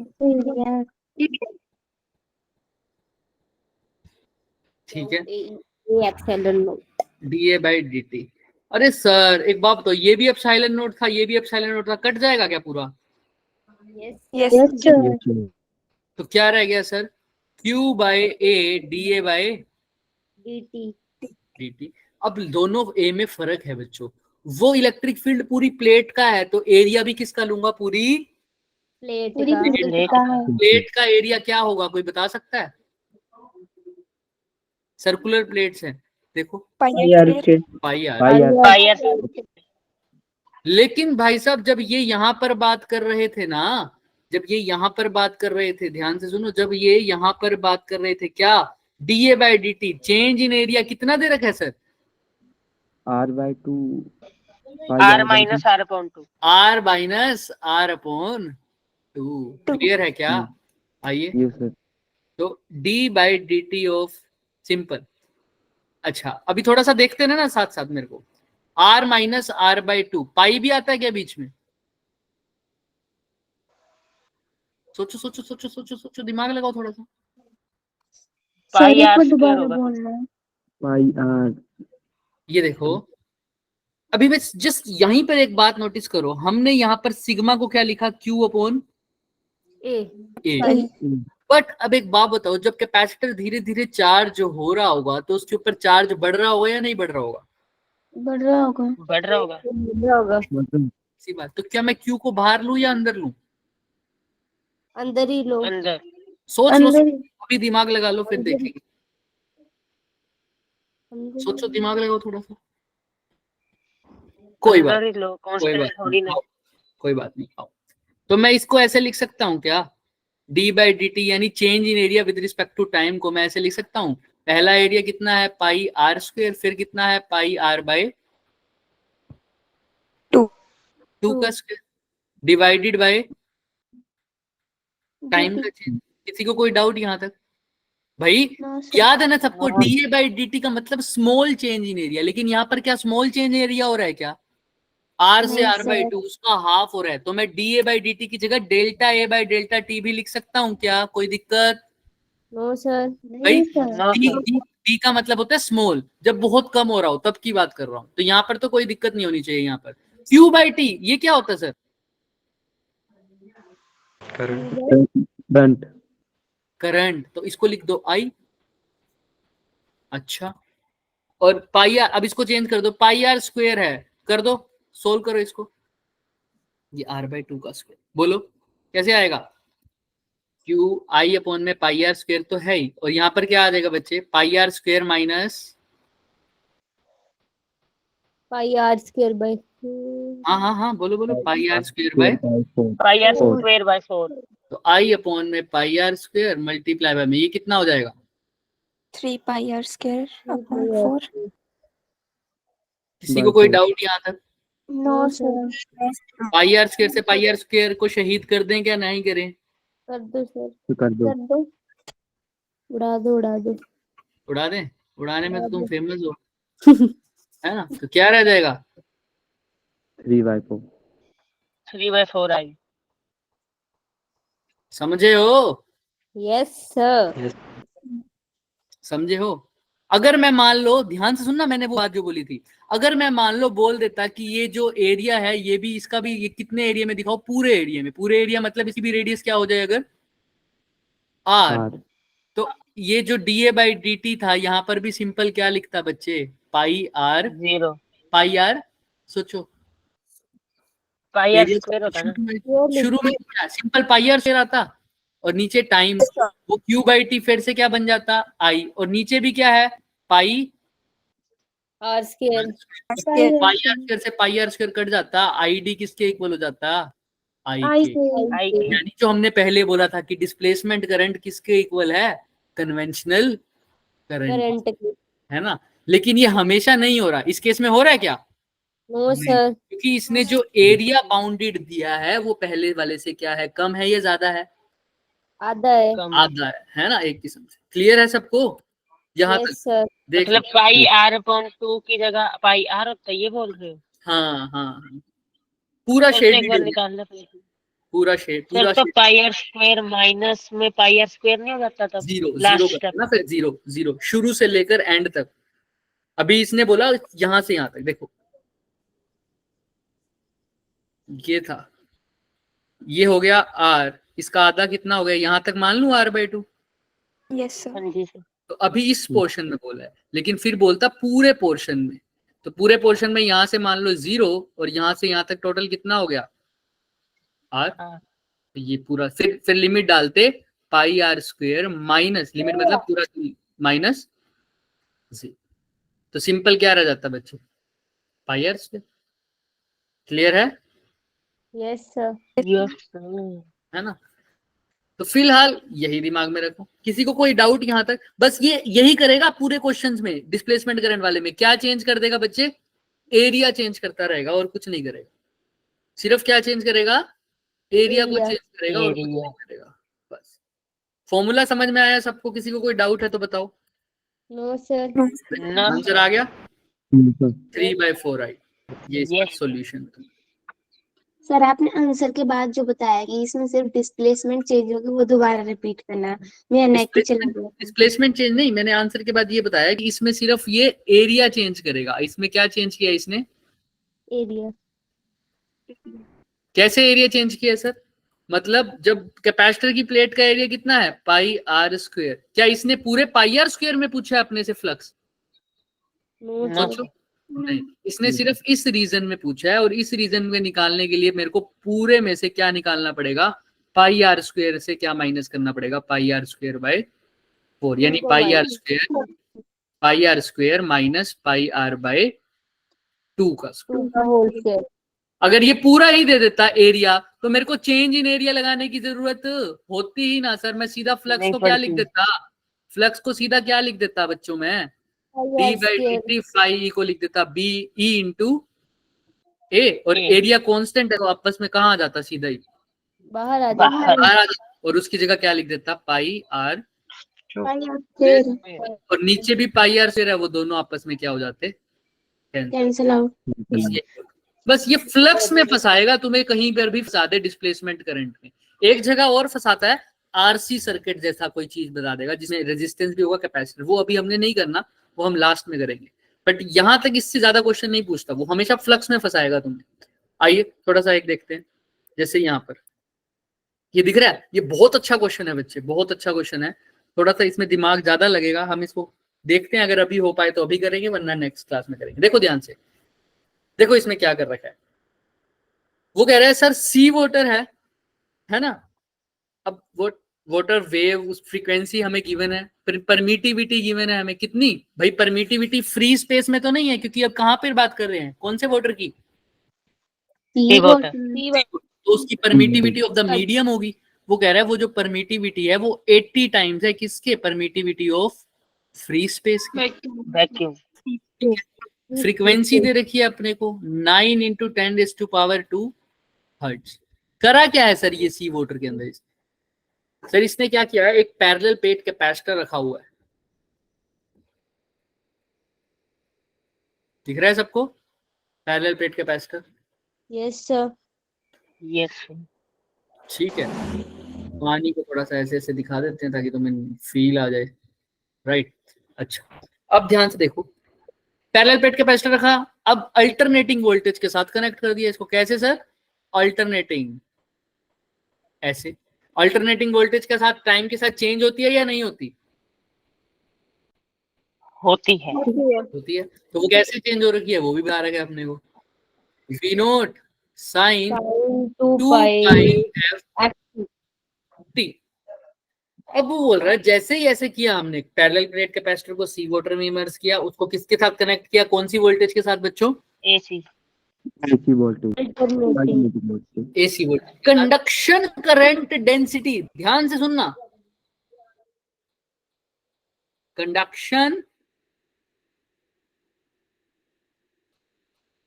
ठीक है, epsilon not. DA by dt। अरे सर एक बात तो, ये भी एप्सिलॉन नोट था, ये भी एप्सिलॉन नोट था, कट जाएगा क्या पूरा? यस तो क्या रह गया sir? q by a dA by dt। अब दोनों a में फर्क है बच्चों, वो इलेक्ट्रिक फील्ड पूरी प्लेट का है, तो एरिया भी किसका लूंगा? पूरी प्लेट प्लेट का एरिया क्या होगा, कोई बता सकता है? सर्कुलर प्लेट्स हैं, देखो पाई आर। लेकिन भाई साहब जब ये यहाँ पर बात कर रहे थे ना, जब ये यहाँ पर बात कर रहे थे, ध्यान से सुनो, जब ये यहाँ पर बात कर रहे थे, क्या dA by dt, change in area कितना दे रखा है sir? r/2 r minus r upon 2। r minus r upon 2। Clear है क्या? आइए, यस सर। तो d by dt of simple. अच्छा अभी थोड़ा सा देखते ना साथ साथ, मेरे को r माइनस r बाई 2, पाई भी आता है क्या बीच में? सोचो सोचो सोचो सोचो सोचो, दिमाग लगाओ थोड़ा सा। पाई आर स्क्वायर होगा। पाई आर। ये देखो, अभी बस जस्ट यहीं पर एक बात नोटिस करो, हमने यहाँ पर सिग्मा को क्या लिखा? q upon A. बट अब एक बात बताओ, जब कैपेसिटर धीरे धीरे चार्ज हो रहा होगा तो उसके ऊपर चार्ज बढ़ रहा होगा या नहीं बढ़ रहा होगा? बढ़ रहा होगा। बढ़ रहा होगा। इसी बात, तो क्या मैं q को बाहर लूं या अंदर लूं? अंदर ही लो। अंदर। सोच लो, अभी दिमाग लगा लो, फिर देखेंगे। सोचो, दिमाग लगाओ थोड़ा सा। कोई बात कोई बात नहीं, आओ। तो मैं इसको ऐसे लिख सकता हूँ क्या? d बाई dt यानी change in area with respect to time को मैं ऐसे लिख सकता हूँ, पहला एरिया कितना है? पाई आर स्क्वायर, फिर कितना है? पाई आर बाय 2 का स्क्वायर डिवाइडेड बाय टाइम का चेंज। किसी को कोई डाउट यहाँ तक? भाई No, sir. याद है ना सबको, हाँ। dA/dt का मतलब स्मॉल चेंज इन एरिया, लेकिन यहाँ पर क्या स्मॉल चेंज एरिया हो रहा है क्या? R से नहीं, R/2 उसका हाफ हो रहा है, तो मैं dA/dt की जगह डेल्टा A/डेल्टा t भी लिख सकता हूँ क्या? कोई दिक्कत? No sir. भाई नहीं sir. No d, sir. d, d का मतलब होता है स्मॉल, जब बहुत कम हो रहा हो तब की बात कर रहा हूँ, तो यहाँ पर तो कोई दिक्कत नहीं होनी चाहिए। यहाँ पर Q/T ये क्या होता है सर? करंट। करंट, तो इसको लिख दो I। अच्छा, और पाई आर, अब इसको चेंज कर दो, पाई आर स्क्वायर है, कर दो, सोल्व करो इसको, ये R/2 का स्क्वायर, बोलो कैसे आएगा? क्यू आई अपॉन में पाई आर स्क्वायर तो है ही, और यहाँ पर क्या आ जाएगा बच्चे? Pi r square minus, pi r square by हाँ बोलो बोलो, pi r square by, pi r square by 4। तो आई अपॉन में pi r square multiply by में, ये कितना हो जाएगा? 3 pi r square upon 4. किसी को कोई डाउट यहाँ तक? No sir. Pi r square से पाई आर स्क्वायर को शहीद कर दें क्या नहीं करें? कर दो सर, कर दो। कर दो। उड़ा दो उड़ा दो। उड़ा दें? उड़ाने में तो तुम उड़ा फेमस हो, है ना? तो क्या रह जाएगा? 3/4। 3/4 आई। समझे हो? Yes sir. समझे हो? अगर मैं मान लो, ध्यान से सुनना, मैंने वो बात जो बोली थी, अगर मैं मान लो बोल देता कि ये जो एरिया है ये भी, इसका भी, ये कितने एरिया में दिखाओ? पूरे एरिया में। पूरे एरिया मतलब इसकी भी रेडियस क्या हो जाए अगर? R, तो ये जो dA/dt था यहाँ पर भी सिंपल क्या लिखता बच्चे? पाई आर, 0 पाई आर, सोचो पाई आर एरिया स्क्वायर होता है ना। शुरू में क्या सिंपल पाई आर स्क्वायर आता, और नीचे टाइम, वो Q/T फिर से क्या बन जाता? I, और नीचे भी क्या है? Pi r square. Pi r square से पाई आर स्क्वायर कट जाता, ID किसके इक्वल हो जाता? I आई के। से। आई के। यानी जो हमने पहले बोला था कि डिस्प्लेसमेंट करंट किसके इक्वल है? कन्वेंशनल करंट, करंट की। है ना? लेकिन ये हमेशा नहीं हो रहा, इस केस में हो रहा है क्या? नो नहीं, सर। क्योंकि इसने जो एरिया बाउंडेड दिया है वो पहले वाले से क्या है? कम है या ज्यादा है? आधा है। कम। आधा है ना, एक किस्म से। क्लियर है सबको यहाँ तक? Yes sir. देख मतलब पाई R/2 की जगह पाई आर होता है, ये बोल रहे हो? हाँ पूरा फिर से शेड एक बार निकालना पड़ेगा। पूरा शेड सर पूरा तो shade pi r square minus में पाई आर स्क्वायर नहीं हो जाता तब? जीरो लास्ट करना स्टेप। ना, फिर जीरो शुरू से लेकर एंड तक। अभी इसने बोला यहां से यहां तक, देखो ये था, ये हो गया R, इसका आधा कितना हो गया? यहां तक मान लूं R/2, Yes, sir. हाँ जी सर। तो अभी इस पोर्शन में बोला है, लेकिन फिर बोलता पूरे पोर्शन में, तो पूरे पोर्शन में यहां से मान लो 0, और यहां से यहां तक टोटल कितना हो गया? R। हाँ। ये पूरा फिर लिमिट डालते, पाई आर स्क्वायर माइनस, लिमिट मतलब पूरा माइनस, तो सिंपल क्या रह जाता बच्चों? पाई आर स्क्वायर। क्लियर है? Yes sir. यस। है ना? तो फिलहाल यही दिमाग में रखो, किसी को कोई डाउट यहाँ तक? बस ये यही करेगा पूरे क्वेश्चंस में, डिस्प्लेसमेंट करंट वाले में क्या चेंज कर देगा बच्चे? एरिया चेंज करता रहेगा और कुछ नहीं करेगा, सिर्फ क्या चेंज करेगा? एरिया को एरिया। चेंज करेगा और कुछ नहीं करेगा। बस फॉर्मूला समझ में आया सबको? किसी को कोई डाउट है तो बताओ। No sir. नो आंसर आ गया? 3/4 आई, ये इसका Yes. सॉल्यूशन था। सर आपने आंसर के बाद जो बताया कि इसमें सिर्फ डिस्प्लेसमेंट चेंज होगी, वो दोबारा रिपीट करना। मैं नेक की चला गया। डिस्प्लेसमेंट चेंज नहीं, मैंने आंसर के बाद ये बताया कि इसमें सिर्फ ये एरिया चेंज करेगा। इसमें क्या चेंज किया इसने? एरिया। कैसे एरिया चेंज किया सर? मतलब जब कैपेसिटर की प्लेट का एरिया कितना है? पाई आर स्क्वायर, क्या इसने पूरे पाई आर स्क्वायर में पूछा है अपने से फ्लक्स? No No. सोचो, नहीं, इसने सिर्फ इस रीजन में पूछा है, और इस रीजन में निकालने के लिए मेरे को पूरे में से क्या निकालना पड़ेगा? पाई आर स्क्वायर से क्या माइनस करना पड़ेगा? पाई आर स्क्वायर बाय 4, यानी pi r square minus pi r by 2 का स्क्वायर। 2 का होल स्क्वायर। अगर ये पूरा ही दे देता एरिया तो मेरे को चेंज इन एरिया लगाने की जरूरत होती ही ना सर, मैं सीधा फ्लक्स नहीं को क्या लिख पड़ती। देता? फ्लक्स को सीधा क्या लिख देता बच्चों में? d/dt फाई को लिख देता b e इंटू ए, और A. एरिया कांस्टेंट है तो आपस में कहाँ आ जाता? सीधा ही बाहर आ बाहर। जाता। बाहर आ जाता, और उसकी जगह क्या लिख देता? पाई आर और नीचे भी पाई आर स्क्वायर है, वो दोनों आपस में क्या हो जाते, कैंसिल आउट। बस ये फ्लक्स में फंसाएगा तुम्हें, कहीं पर भी फंसा दे डिस्प्लेसमेंट करंट में। एक जगह और फंसाता है, आरसी सर्किट जैसा कोई चीज बता देगा जिसमें रेजिस्टेंस भी होगा, कैपेसिटर, वो अभी हमने नहीं करना, वो हम लास्ट में करेंगे। बट यहां तक इससे ज्यादा क्वेश्चन नहीं पूछता, वो हमेशा फ्लक्स में फंसाएगा तुम्हें। आइए थोड़ा सा एक देखते हैं, जैसे यहाँ पर ये दिख रहा है, ये बहुत अच्छा क्वेश्चन है बच्चे, बहुत अच्छा क्वेश्चन है। थोड़ा सा इसमें दिमाग ज्यादा लगेगा, हम इसको देखते हैं, अगर अभी हो पाए तो अभी करेंगे, वरना नेक्स्ट क्लास में करेंगे। देखो ध्यान से, देखो इसमें क्या कर रखा है। वो कह रहा है सर सी वाटर है ना, अब वो वाटर वेव उस फ्रीक्वेंसी हमें गिवन है, परमिटिविटी गिवन है हमें कितनी, भाई परमिटिविटी फ्री स्पेस में तो नहीं है, क्योंकि अब कहां पर बात कर रहे हैं, कौन से वाटर की, तो उसकी परमिटिविटी ऑफ द मीडियम होगी। वो कह रहा है वो जो परमिटिविटी है वो 80 टाइम्स है किसके, परमिटिविटी ऑफ फ्री स्पेस की। वैक्यूम। फ्रीक्वेंसी दे रखी है अपने को 9 × 10⁻² हर्ट्ज। करा क्या है सर ये सी वाटर के अंदर, सर इसने क्या किया है, एक पैरेलल प्लेट कैपेसिटर रखा हुआ है, दिख रहा है सबको, parallel plate capacitor. Yes sir. Yes. ठीक है, पानी को थोड़ा सा ऐसे ऐसे दिखा देते हैं ताकि तुम्हें फील आ जाए, राइट। अच्छा अब ध्यान से देखो, पैरेलल प्लेट कैपेसिटर रखा, अब अल्टरनेटिंग वोल्टेज के साथ कनेक्ट कर दिया इसको, कैसे सर, अल्टरनेटिंग, ऐसे। अल्टरनेटिंग वोल्टेज के साथ टाइम के साथ चेंज होती है या नहीं होती, होती है। होती है। तो वो कैसे चेंज हो रखी है वो भी बता रखा है अपने को, V नोट साइन 2 पाई f t। अब वो बोल रहा है जैसे ही ऐसे किया हमने, पैरेलल प्लेट कैपेसिटर को सी वाटर में इमर्स किया, उसको किसके साथ कनेक्ट किया, कौन सी वोल्टेज के साथ बच्चों, AC AC voltage. Conduction current density, ध्यान से सुनना, कंडक्शन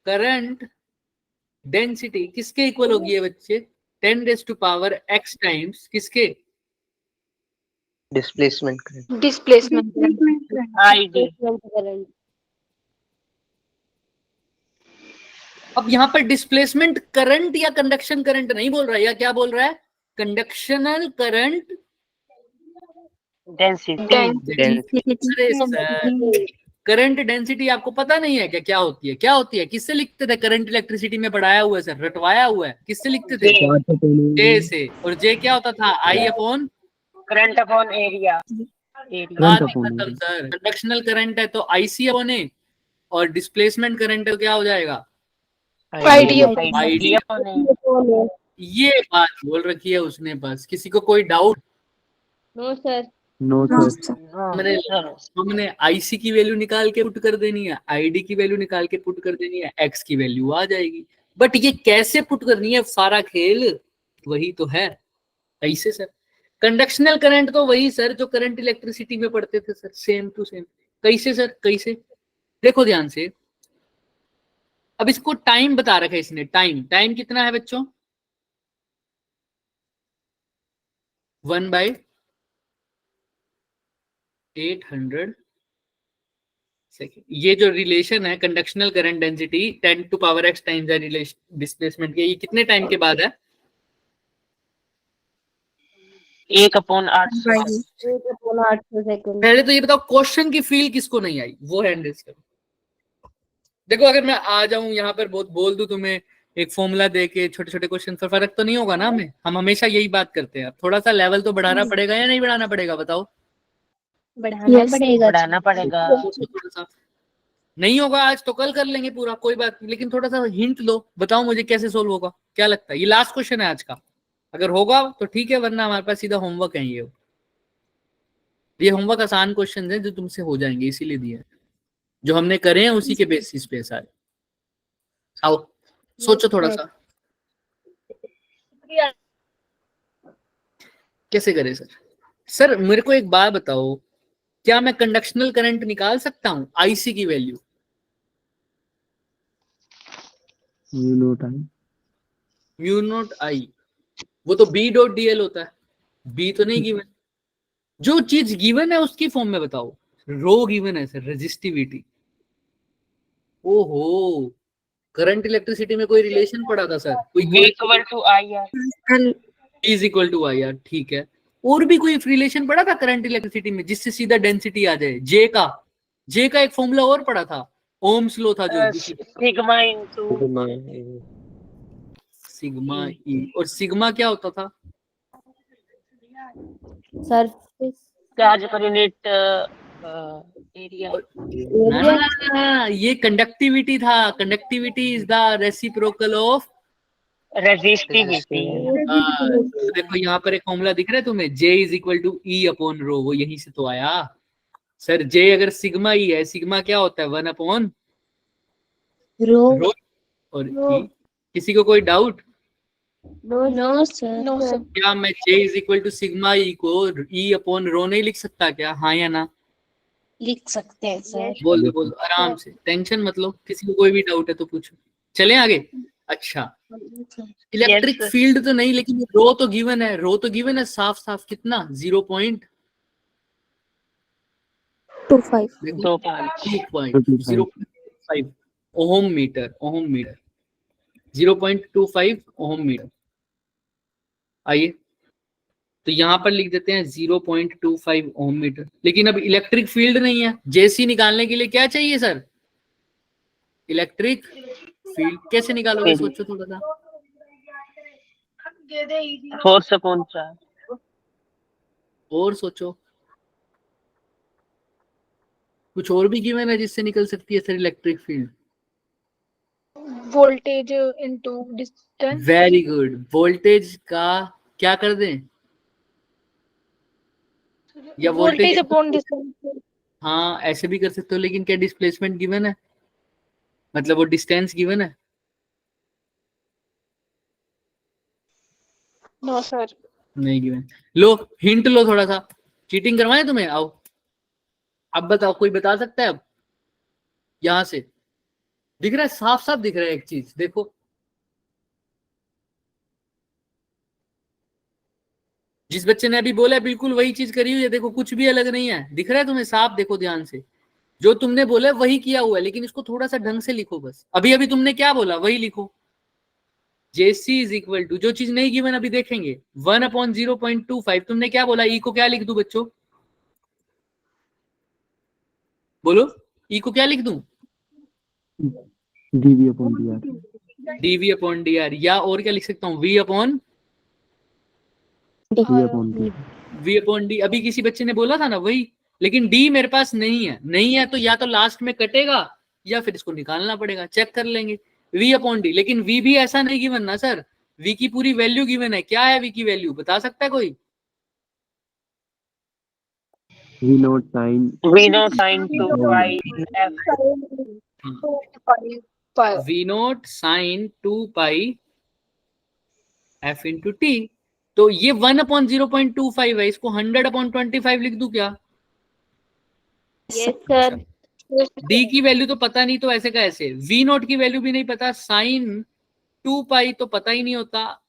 करंट डेंसिटी किसके इक्वल होगी है बच्चे, 10⁻⁷ टाइम्स किसके, डिस्प्लेसमेंट आईडी। अब यहाँ पर डिस्प्लेसमेंट करंट या कंडक्शन करंट नहीं बोल रहा है, या क्या बोल रहा है, कंडक्शनल करंट डेंसिटी। करंट डेंसिटी आपको पता नहीं है क्या, क्या होती है, क्या होती है, किससे लिखते थे, करंट इलेक्ट्रिसिटी में पढ़ाया हुआ है सर, रटवाया हुआ है, किससे लिखते थे, J से, और J क्या होता था, I upon current upon area. खत्म सर। कंडक्शनल करंट है तो IC अपॉन A, और डिस्प्लेसमेंट करंट तो क्या हो जाएगा, आईडी अपॉन ए। ये बात बोल रखी है उसने, बस किसी को कोई डाउट, नो सर। हमने IC की वैल्यू निकाल के पुट कर देनी है, ID की वैल्यू निकाल के पुट कर देनी है, X की वैल्यू आ जाएगी, बट ये कैसे पुट करनी है, सारा खेल वही तो है। ऐसे सर कंडक्शनल करंट तो वही सर जो करंट इलेक्ट्रिसिटी में पढ़ते थे सर, सेम टू सेम। कैसे सर, कैसे, देखो ध्यान से, अब इसको टाइम बता रखा है इसने, टाइम कितना है बच्चों, 1/800 सेकेंड। ये जो रिलेशन है कंडक्शनल करंट डेंसिटी 10⁻x टाइम्स है डिस्प्लेसमेंट के, ये कितने टाइम के बाद है, 1/800 सेकंड। पहले तो ये बताओ क्वेश्चन की फील किसको नहीं आई, वो हैंड रेज करो। देखो अगर मैं आ जाऊं यहाँ पर बहुत बोल दूं तुम्हें एक फॉर्मूला दे के, छोटे छोटे क्वेश्चन पर फर्क तो नहीं होगा ना हमें, हम हमेशा यही बात करते हैं। थोड़ा सा लेवल तो बढ़ाना पड़ेगा या नहीं बढ़ाना पड़ेगा, बताओ, बढ़ाना पड़ेगा। थोड़ा सा नहीं होगा आज तो कल कर लेंगे पूरा, कोई बात नहीं, लेकिन थोड़ा सा हिंट लो, बताओ मुझे कैसे सोल्व होगा, क्या लगता है। ये लास्ट क्वेश्चन है आज का, अगर होगा तो ठीक है, वरना हमारे पास सीधा होमवर्क है। ये होमवर्क आसान क्वेश्चन है जो तुमसे हो जाएंगे, इसीलिए दिए हैं, जो हमने करे हैं उसी के बेसिस पे सारे। आओ सोचो थोड़ा सा, कैसे करें सर। सर मेरे को एक बात बताओ, क्या मैं कंडक्शनल करंट निकाल सकता हूं, IC की वैल्यू, म्यू नॉट I, वो तो B.dl होता है, B तो नहीं गिवन, जो चीज गिवन है उसकी फॉर्म में बताओ। रो गिवन है सर, रेजिस्टिविटी। ओहो, करंट इलेक्ट्रिसिटी में कोई रिलेशन पड़ा था सर? कोई V equal to IR। Is equal to I R, ठीक है। और भी कोई रिलेशन पड़ा था करंट इलेक्ट्रिसिटी में जिससे सीधा डेंसिटी आ जाए? जे का एक फॉर्मूला और पड़ा था, ओम्स लॉ था जो सिग्मा इनटू सिग्मा ई। और सिग्मा क्या होता था? Surface charge per unit area. ना, ये कंडक्टिविटी था। Conductivity is the reciprocal of resistivity. देखो यहाँ पर एक फॉर्मूला दिख रहा है तुम्हें, J is equal to E upon rho, वो यहीं से तो आया सर। J अगर सिग्मा ई है, सिग्मा क्या होता है? 1 अपॉन रो। और E। किसी को कोई doubt? No sir. No sir. क्या मैं J is equal to sigma E को E अपॉन रो नहीं लिख सकता क्या? हाँ या ना? लिख सकते हैं सर। बोल दो आराम से, टेंशन मत लो। किसी को कोई भी डाउट है तो पूछो। चलें आगे। अच्छा, इलेक्ट्रिक Yes, sir. फील्ड तो नहीं, लेकिन रो तो गिवन है। रो तो गिवन है साफ साफ, कितना? 0.25 ओम मीटर। 0.25 ओम मीटर। आइए तो यहां पर लिख देते हैं 0.25 ओम मीटर। लेकिन अब इलेक्ट्रिक फील्ड नहीं है। जेसी निकालने के लिए क्या चाहिए सर? Electric field. कैसे निकालोगे? सोचो थोड़ा सा। Force upon charge. और सोचो, कुछ और भी गिवन है जिससे निकल सकती है sir electric field? Voltage into distance. Very good. Voltage का क्या कर दें? या वोल्टेज अपॉन डिस्टेंस। हाँ, ऐसे भी कर सकते हो, लेकिन क्या डिस्प्लेसमेंट गिवन है? मतलब वो डिस्टेंस गिवन है? No sir. नहीं गिवन। लो हिंट लो थोड़ा सा। चीटिंग करवाएं तुम्हें? आओ अब बताओ, कोई बता सकता है? अब यहां से दिख रहा है, साफ साफ दिख रहा है एक चीज, देखो। जिस बच्चे ने अभी बोला है बिल्कुल वही चीज करी हुई है। देखो कुछ भी अलग नहीं है, दिख रहा है तुम्हें साफ? देखो ध्यान से, जो तुमने बोला है वही किया हुआ है, लेकिन इसको थोड़ा सा ढंग से लिखो बस। अभी अभी तुमने क्या बोला वही लिखो। जेसी इज इक्वल टू, जो चीज नहीं गिवन अभी देखेंगे, 1 अपॉन 0.25। तुमने क्या बोला? ई को क्या लिख दूं बच्चों? बोलो, ई को क्या लिख दूं? dv upon dr। DV upon d r, या और क्या लिख सकता हूँ? V upon V upon D. अभी किसी बच्चे ने बोला था ना वही, लेकिन डी मेरे पास नहीं है। नहीं है तो या तो लास्ट में कटेगा या फिर इसको निकालना पड़ेगा। चेक कर लेंगे। वी अपॉन डी, लेकिन वी भी ऐसा नहीं गिवन ना सर। वी की पूरी वैल्यू गिवन है। क्या है वी की वैल्यू? बता सकता है कोई? v naught sin 2 f। V naught sine 2 pi F into T. तो ये 1 अपॉन 0.25 है, इसको 100 अपॉन 25 लिख दूं क्या? Yes sir. डी की वैल्यू तो पता नहीं, तो ऐसे का ऐसे। वी नोट की वैल्यू भी नहीं पता, साइन 2 पाई तो पता ही नहीं होता,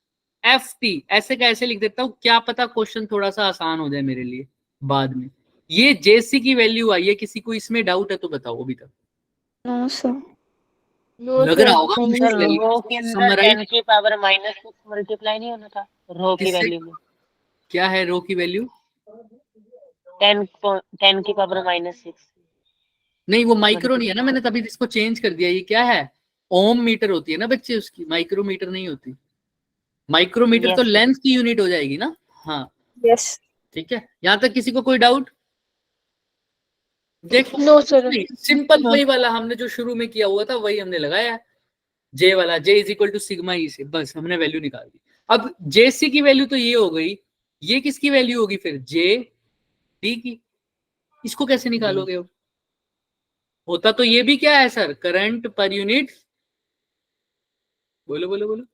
एफ टी ऐसे का ऐसे लिख देता हूं। क्या पता क्वेश्चन थोड़ा सा आसान हो जाए मेरे लिए बाद में। ये जेसी की वैल्यू आई है। किसी को इसमें डाउट है तो बताओ अभी तक। No sir. लग रहा होगा मुश्किल है, रो के अंदर Summarize- 10 की पावर -6 मल्टीप्लाई नहीं होना था रो की किससे? वैल्यू में? क्या है रो की वैल्यू? 10 की पावर -6। नहीं, वो माइक्रो नहीं है ना, मैंने तभी इसको चेंज कर दिया। ये क्या है? ओम मीटर होती है ना बच्चे, उसकी माइक्रोमीटर नहीं होती। माइक्रोमीटर Yes, तो sir. लेंथ की यूनिट हो जाएगी ना। हाँ यस। ठीक है, यहाँ तक किसी को कोई डाउट? देखो नो सर। सिंपल वही वाला हमने जो शुरू में किया हुआ था वही हमने लगाया है। जे वाला, J is equal to sigma E से, बस हमने वैल्यू निकाल दी। अब जेसी की वैल्यू तो ये हो गई, ये किसकी वैल्यू होगी फिर? जे टी की। इसको कैसे निकालोगे? अब होता तो ये भी क्या है सर? Current per unit. बोलो बोलो बोलो।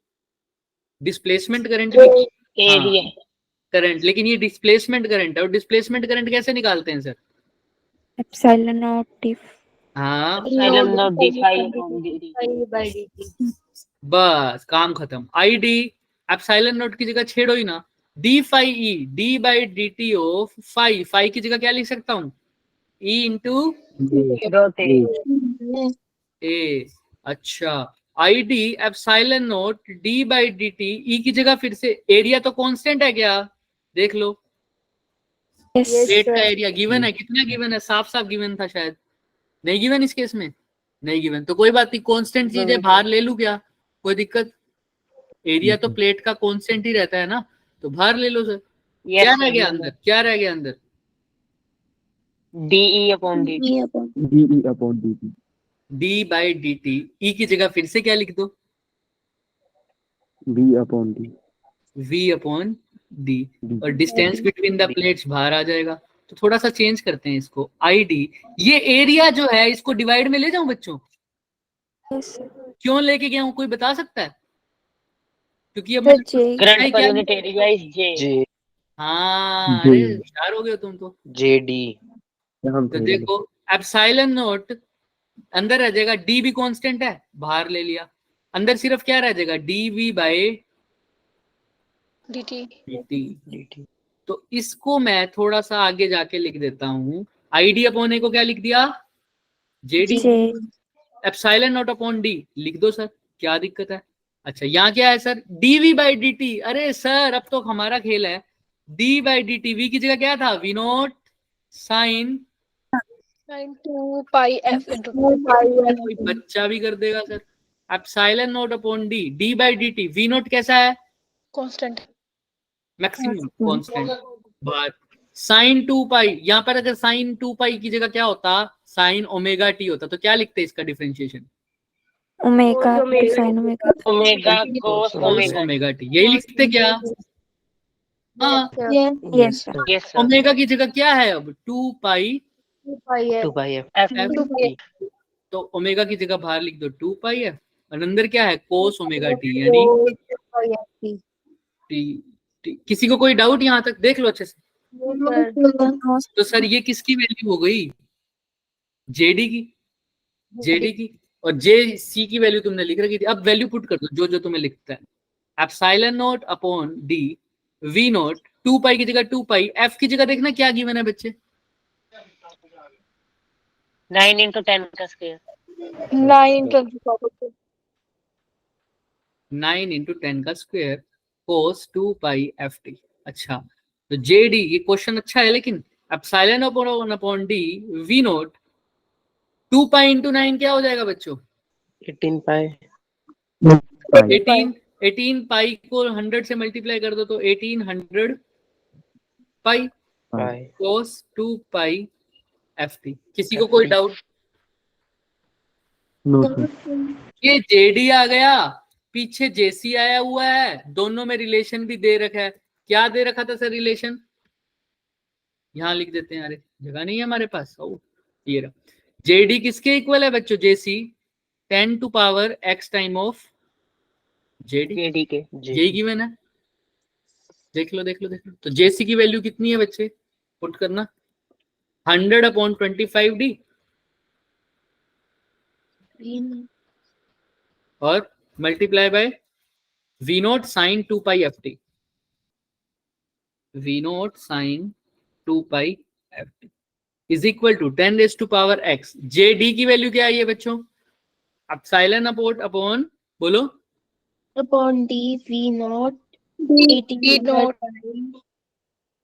डिस्प्लेसमेंट करंट भी एरिया। करंट, लेकिन ये डिस्प्लेसमेंट करंट है। और डिस्प्लेसमेंट करंट कैसे निकालते हैं सर? Epsilon naught d. हाँ epsilon naught d by d. बस काम खत्म। आई डी एप्सिलॉन नॉट की जगह छेड़ो ही ना। D phi E, d by d T of phi, phi की जगह क्या लिख सकता हूँ, ई इंटू ए। अच्छा, I d epsilon naught d by d t, E की जगह फिर से एरिया तो कांस्टेंट है क्या, देख लो प्लेट का एरिया गिवन है, कितना गिवन है, साफ साफ गिवन था शायद, नहीं गिवन इस केस में, नहीं गिवन, तो कोई बात नहीं, कांस्टेंट चीज है, बाहर ले लूं क्या, कोई दिक्कत, एरिया तो प्लेट का कांस्टेंट ही रहता है ना, तो बाहर ले लो सर। क्या रह गया अंदर, क्या रह गया अंदर, DE अपॉन DT। DE upon DT. D by d t, E की जगह फिर से क्या लिख दो, V upon D. v upon D, D. और डिस्टेंस बिटवीन द प्लेट्स बाहर आ जाएगा। तो थोड़ा सा चेंज करते हैं इसको, आई डी, ये एरिया जो है इसको डिवाइड में ले जाऊं बच्चों, क्यों लेके गया हूं, कोई बता सकता है, क्योंकि अब current per unit area is J। हाँ, जी। अरे होशियार हो गए हो तुम तो। तो देखो एप्सिलॉन नॉट अंदर रह जाएगा, डी भी कांस्टेंट है, बाहर ले लिया, अंदर सिर्फ क्या रह जाएगा, d V by dt d. तो इसको मैं थोड़ा सा आगे जाके लिख देता हूँ, आई डी अपॉन ए को क्या लिख दिया, J d, epsilon naught upon d लिख दो सर, क्या दिक्कत है। अच्छा, यहाँ क्या है sir, d V by d T, अरे सर अब तो हमारा खेल है, d by d T, V की जगह क्या था, V naught sine, sin 2 pi f into कोई बच्चा भी कर देगा sir, epsilon naught upon d, d by d T, V naught कैसा है, constant मैक्सिमम कांस्टेंट, बात साइन 2 पाई, यहाँ पर अगर साइन 2 पाई की जगह क्या होता, साइन ओमेगा टी होता, तो क्या लिखते हैं इसका differentiation, omega sin omega. Omega कोस ओमेगा टी, यही लिखते क्या, हाँ, यस यस सर। ओमेगा की जगह क्या है अब, 2 पाई, 2 pi f. F तो ओमेगा की जगह बाहर लिख दो 2 पाई है, और अंदर क्या है, कोस ओमेगा टी, यानी टी। किसी को कोई डाउट यहाँ तक, देख लो अच्छे से। तो सर ये किसकी वैल्यू हो गई, जेडी की, और जे सी की वैल्यू तुमने लिख रखी थी, अब वैल्यू पुट कर दो जो तुम्हें लिखता है, epsilon naught upon d, V naught 2 pi की जगह 2 पाई, एफ की जगह देखना क्या गिवन है बच्चे, 9 into 10 का square. 9 10 to the power 2 9 into 10 का square cos 2 pi F T. अच्छा, तो जे डी, ये क्वेश्चन अच्छा है, लेकिन epsilon upon d V naught 2 pi into 9 क्या हो जाएगा बच्चों, 18 pi. 18 पाई को 100 से मल्टीप्लाई कर दो तो 1800 पाई कोस 2 पाई एफ टी। किसी को कोई डाउट, No, sir. ये जेडी आ गया, पीछे जेसी आया हुआ है, दोनों में रिलेशन भी दे रखा है, क्या दे रखा था सर रिलेशन, यहां लिख देते हैं, अरे जगह नहीं है हमारे पास, ये रहा, जेडी किसके इक्वल है बच्चों, जेसी 10 to power x time of JD, JD के यही गिवन है, देख लो। तो जेसी की वैल्यू कितनी है बच्चे, पुट करना 100 अपॉन 25 डी, और multiply by V naught sine 2 pi F T, V naught sine 2 pi F T is equal to 10 raise to power x। J D की वैल्यू क्या आई है बच्चों, एप्सिलॉन अपॉन बोलो, upon d V naught d not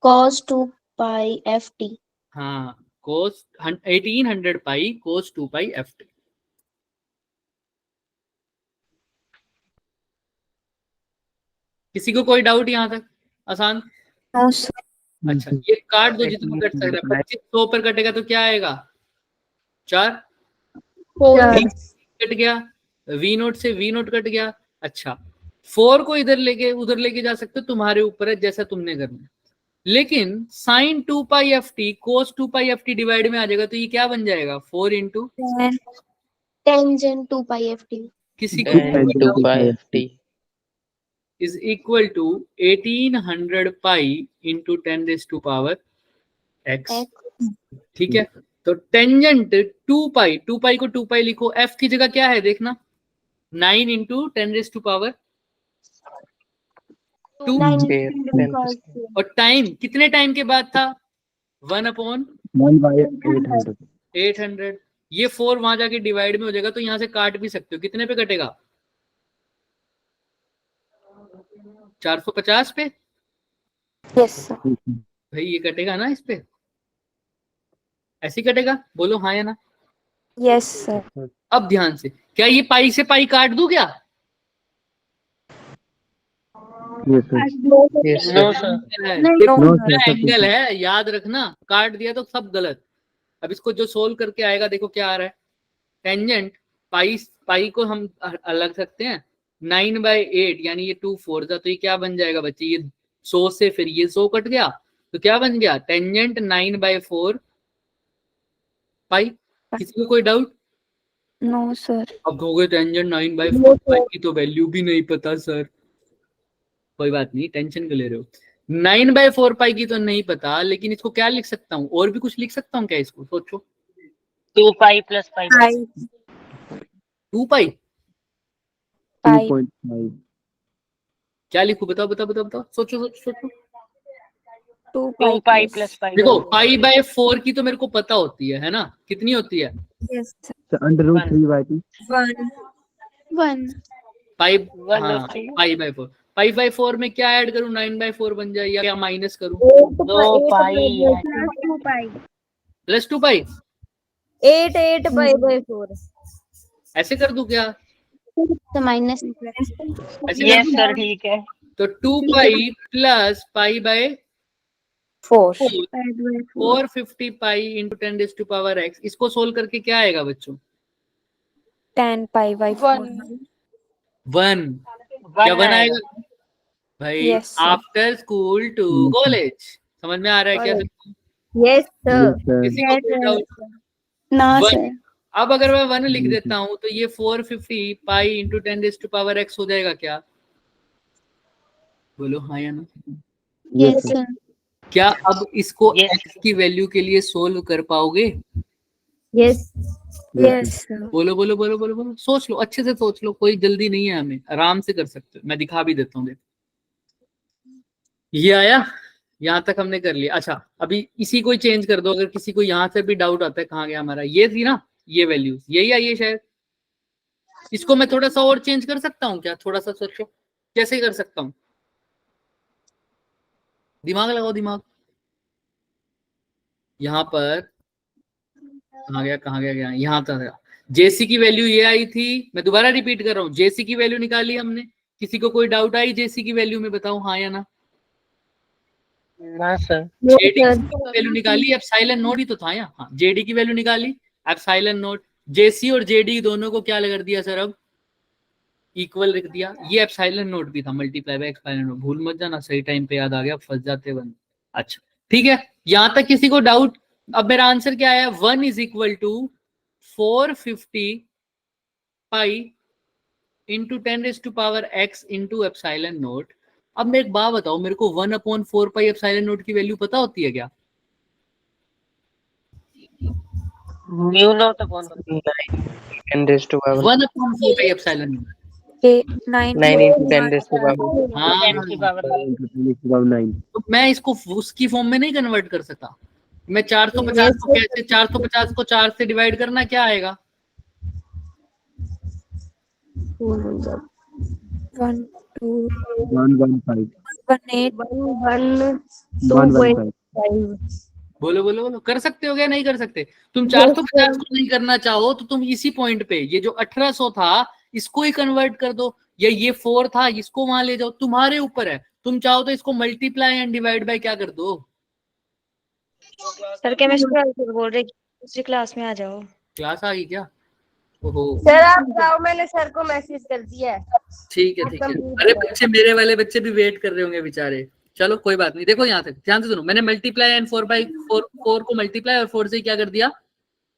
cos 2 pi f t. हाँ, कोस 1800 पाई कोस 2 pi F T. किसी को कोई डाउट यहाँ तक, आसान, अच्छा, ये काट दो जितना कट सकता है, 2500 पर कटेगा तो क्या आएगा, 4 कट गया, वी नोट से वी नोट कट गया। अच्छा, 4 को इधर उधर लेके जा सकते हो, तुम्हारे ऊपर है जैसा तुमने करना है, लेकिन साइन 2 पाई एफ टी कोस 2 पाई एफ टी डिवाइड में आ जाएगा, तो ये क्या बन जाएगा, 4 into Tangent 2 pi f t. किसी 2 को pi f t. Is equal to 1800 pi into 10 raise to power X. ठीक है, तो टेंजेंट 2 पाई को 2 पाई लिखो, एफ की जगह क्या है देखना, 9 इंटू 10 रेज टू पावर 2 9 और टाइम कितने टाइम के बाद था 1 अपॉन 800। ये 4 वहां जाके डिवाइड में हो जाएगा तो यहां से काट भी सकते हो, कितने पे कटेगा 450 पे। यस भाई ये कटेगा ना इस पे, ऐसे ही कटेगा, बोलो हाँ या ना। यस सर अब ध्यान से, क्या ये पाई से पाई काट दूं क्या? Yes, no sir. Sir. Angle है, याद रखना, काट दिया तो सब गलत। अब इसको जो सोल्व करके आएगा देखो क्या आ रहा है, टेंजेंट पाई पाई को हम अलग सकते हैं 9/8 यानी ये 2 4 था, तो ये क्या बन जाएगा बच्चे, ये 100 से फिर ये 100 कट गया तो क्या बन गया टेंजेंट 9/4 पाई। किसी को कोई डाउट? नो सर अब कहोगे टेंजेंट 9/4 पाई की तो वैल्यू भी नहीं पता सर। कोई बात नहीं, टेंशन क्यों ले रहे हो। 9/4 पाई की तो नहीं पता, लेकिन इसको क्या लिख सकता हूँ, और भी कुछ लिख सकता हूँ क्या इसको, सोचो। 2 पाई प्लस पाई 2 पाई पाई क्या लिखूं, बताओ बताओ बताओ बताओ, सोचो सोचो सोचो। 2 पाई प्लस पाई। देखो पाई/4 की तो मेरे को पता होती है ना, कितनी होती है यस वन पाई, वन हाँ होती है। पाई/4। पाई/4 में क्या ऐड करूं, 9/4 बन जाए या क्या माइनस करूं, 2 पाई +2 पाई 8 by 4 ऐसे कर दूं क्या, तो माइनस ऐसे कर यस दूं? सर ठीक है। तो 2 pi plus पाई/4 4 450 pi into 10⁻⁻x। इसको सोल्व करके क्या आएगा बच्चों, 10 पाई बाई 4 1। क्या 1 आएगा भाई, Yes, sir. After school to college. समझ में आ रहा है क्या यस सर किसी को कोई doubt? ना One. सर अब अगर मैं 1 लिख देता हूं तो ये 450 पाई इंटू 10⁻⁻x हो जाएगा क्या, बोलो हाँ या ना। यस सर क्या अब इसको Yes. x की वैल्यू के लिए सोल्व कर पाओगे, यस यस बोलो बोलो बोलो बोलो बोलो, सोच लो अच्छे से सोच लो, कोई जल्दी नहीं है, हमें आराम से कर सकते हो, मैं दिखा भी देता हूँ। देखो ये आया, यहाँ तक हमने कर लिया। अच्छा अभी इसी को चेंज कर दो, अगर किसी को यहाँ से भी डाउट आता है कहाँ गया हमारा, ये थी ना ये वैल्यूज, यही आई है शायद। इसको मैं थोड़ा सा और चेंज कर सकता हूँ क्या, थोड़ा सा सोचो कैसे कर सकता हूँ, दिमाग लगाओ दिमाग। यहाँ पर कहाँ गया कहाँ गया, यहाँ था। जेसी की वैल्यू ये आई थी, मैं दोबारा रिपीट कर रहा हूँ, जेसी की वैल्यू निकाली हमने। किसी को कोई डाउट आई जेसी की वैल्यू में, बताओ हाँ या ना। ना सर। जेडी की वैल्यू निकाली, एप्सिलॉन नोट ही तो था यहाँ, हाँ जेडी की वैल्यू निकाली, एप्सिलॉन नोट। जेसी और जेडी दोनों को क्या कर दिया सर, अब इक्वल रख दिया। ये एप्सिलॉन नोट भी था मल्टीप्लाई बाय एप्सिलॉन नोट, भूल मत जाना, सही टाइम पे याद आ गया, फंस जाते वन। अच्छा ठीक है, यहां तक किसी को डाउट। अब मेरा आंसर क्या आया, 1 = 450 pi into 10⁻x into epsilon note. अब मैं एक बात बताओ, मेरे को 1/4 पाई एप्सिलॉन नोट की वैल्यू पता होती है क्या, mu naught upon 10⁻⁴ 1/4 pi epsilon note. 9 into 10⁻⁴ हाँ 10 की पावर 9 तो मैं इसको उसकी फॉर्म में नहीं कन्वर्ट कर सकता। मैं 450 को कैसे, 450 को 4 से डिवाइड करना क्या आएगा, 1 2 115 1 8 1 2.5 बोलो बोलो बोलो, कर सकते हो क्या, नहीं कर सकते। तुम 450 को नहीं करना चाहो तो तुम इसी पॉइंट पे ये जो 1800 था इसको ही कन्वर्ट कर दो, या ये 4 था इसको वहां ले जाओ, तुम्हारे ऊपर है। तुम चाहो तो इसको मल्टीप्लाई एंड डिवाइड बाय क्या कर दो। सर केमिस्ट्री बोल रहे दूसरी क्लास में आ जाओ। क्लास आ गई क्या, ओहो सर आप जाओ, मैंने सर को मैसेज कर दिया है। ठीक है ठीक है। अरे बच्चे, मेरे वाले बच्चे भी वेट कर रहे होंगे बेचारे। चलो कोई बात नहीं, देखो यहाँ तक ध्यान से सुनो, मैंने मल्टीप्लाई एंड 4 को मल्टीप्लाई और 4 से क्या कर दिया,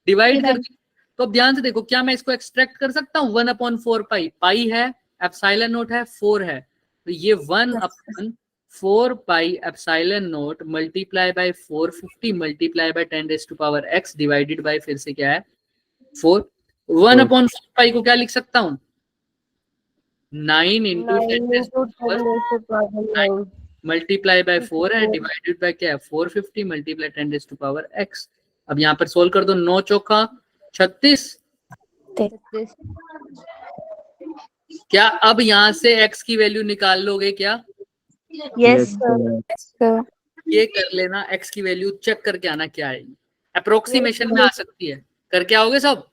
डिवाइड कर दिया। तो अब ध्यान से देखो, क्या मैं इसको एक्सट्रैक्ट कर सकता हूँ, 1/4 पाई, पाई है एप्सिलॉन नोट है 4 है, तो ये 1/4 pi epsilon note multiply by 450 multiply by 10⁻x divided by फिर से क्या है 4। 1/4 पाई को क्या लिख सकता हूँ, 9 into 10 raised to power 9 multiply by 4 है, डिवाइडेड बाय क्या है 450 multiply 10 raise to power x। अब यहाँ पर सोल्व कर दो, 9 चौका 36। क्या अब यहाँ से x की वैल्यू निकाल लोगे क्या? यस ये कर लेना, x की वैल्यू चेक करके आना क्या आएगी, अप्रोक्सीमेशन में आ सकती है, करके आओगे सब?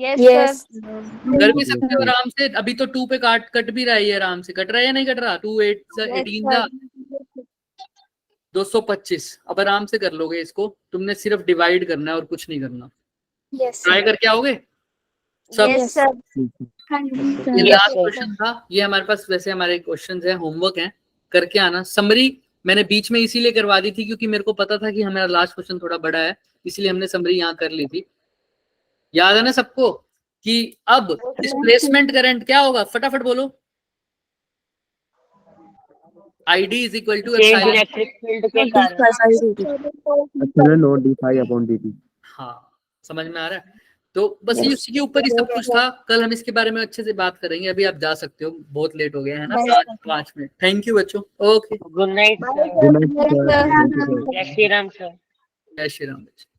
यस कर भी सकते हो आराम से। अभी तो 2 पे कट भी रहा है, ये आराम से कट रहा है या नहीं कट रहा? 2 8 18 जा 225। अब आराम से कर लोगे इसको, तुमने सिर्फ डिवाइड करना है और कुछ नहीं करना। ट्राई करके आओगे सब? ये लास्ट क्वेश्चन था, ये हमारे पास वैसे हमारे क्वेश्चंस हैं, होमवर्क है, करके आना। समरी मैंने बीच में इसीलिए करवा दी थी क्योंकि मेरे को पता था कि हमारा लास्ट क्वेश्चन थोड़ा बड़ा है, इसलिए हमने समरी यहाँ कर ली थी। याद है ना सबको कि अब डिस्प्लेसमेंट करंट क्या होगा? फटाफट बोलो। ID is equal to electric field के कारण नोट d अपॉन dt। हाँ, समझ में आ रहा है? तो बस ये उसी के ऊपर ही सब कुछ था। कल हम इसके बारे में अच्छे से बात करेंगे। अभी आप जा सकते हो, बहुत लेट हो गया है ना, 5 मिनट। थैंक यू बच्चों। Okay, good night sir. Good night sir. जय श्री राम सर। जय श्री राम बच्चों।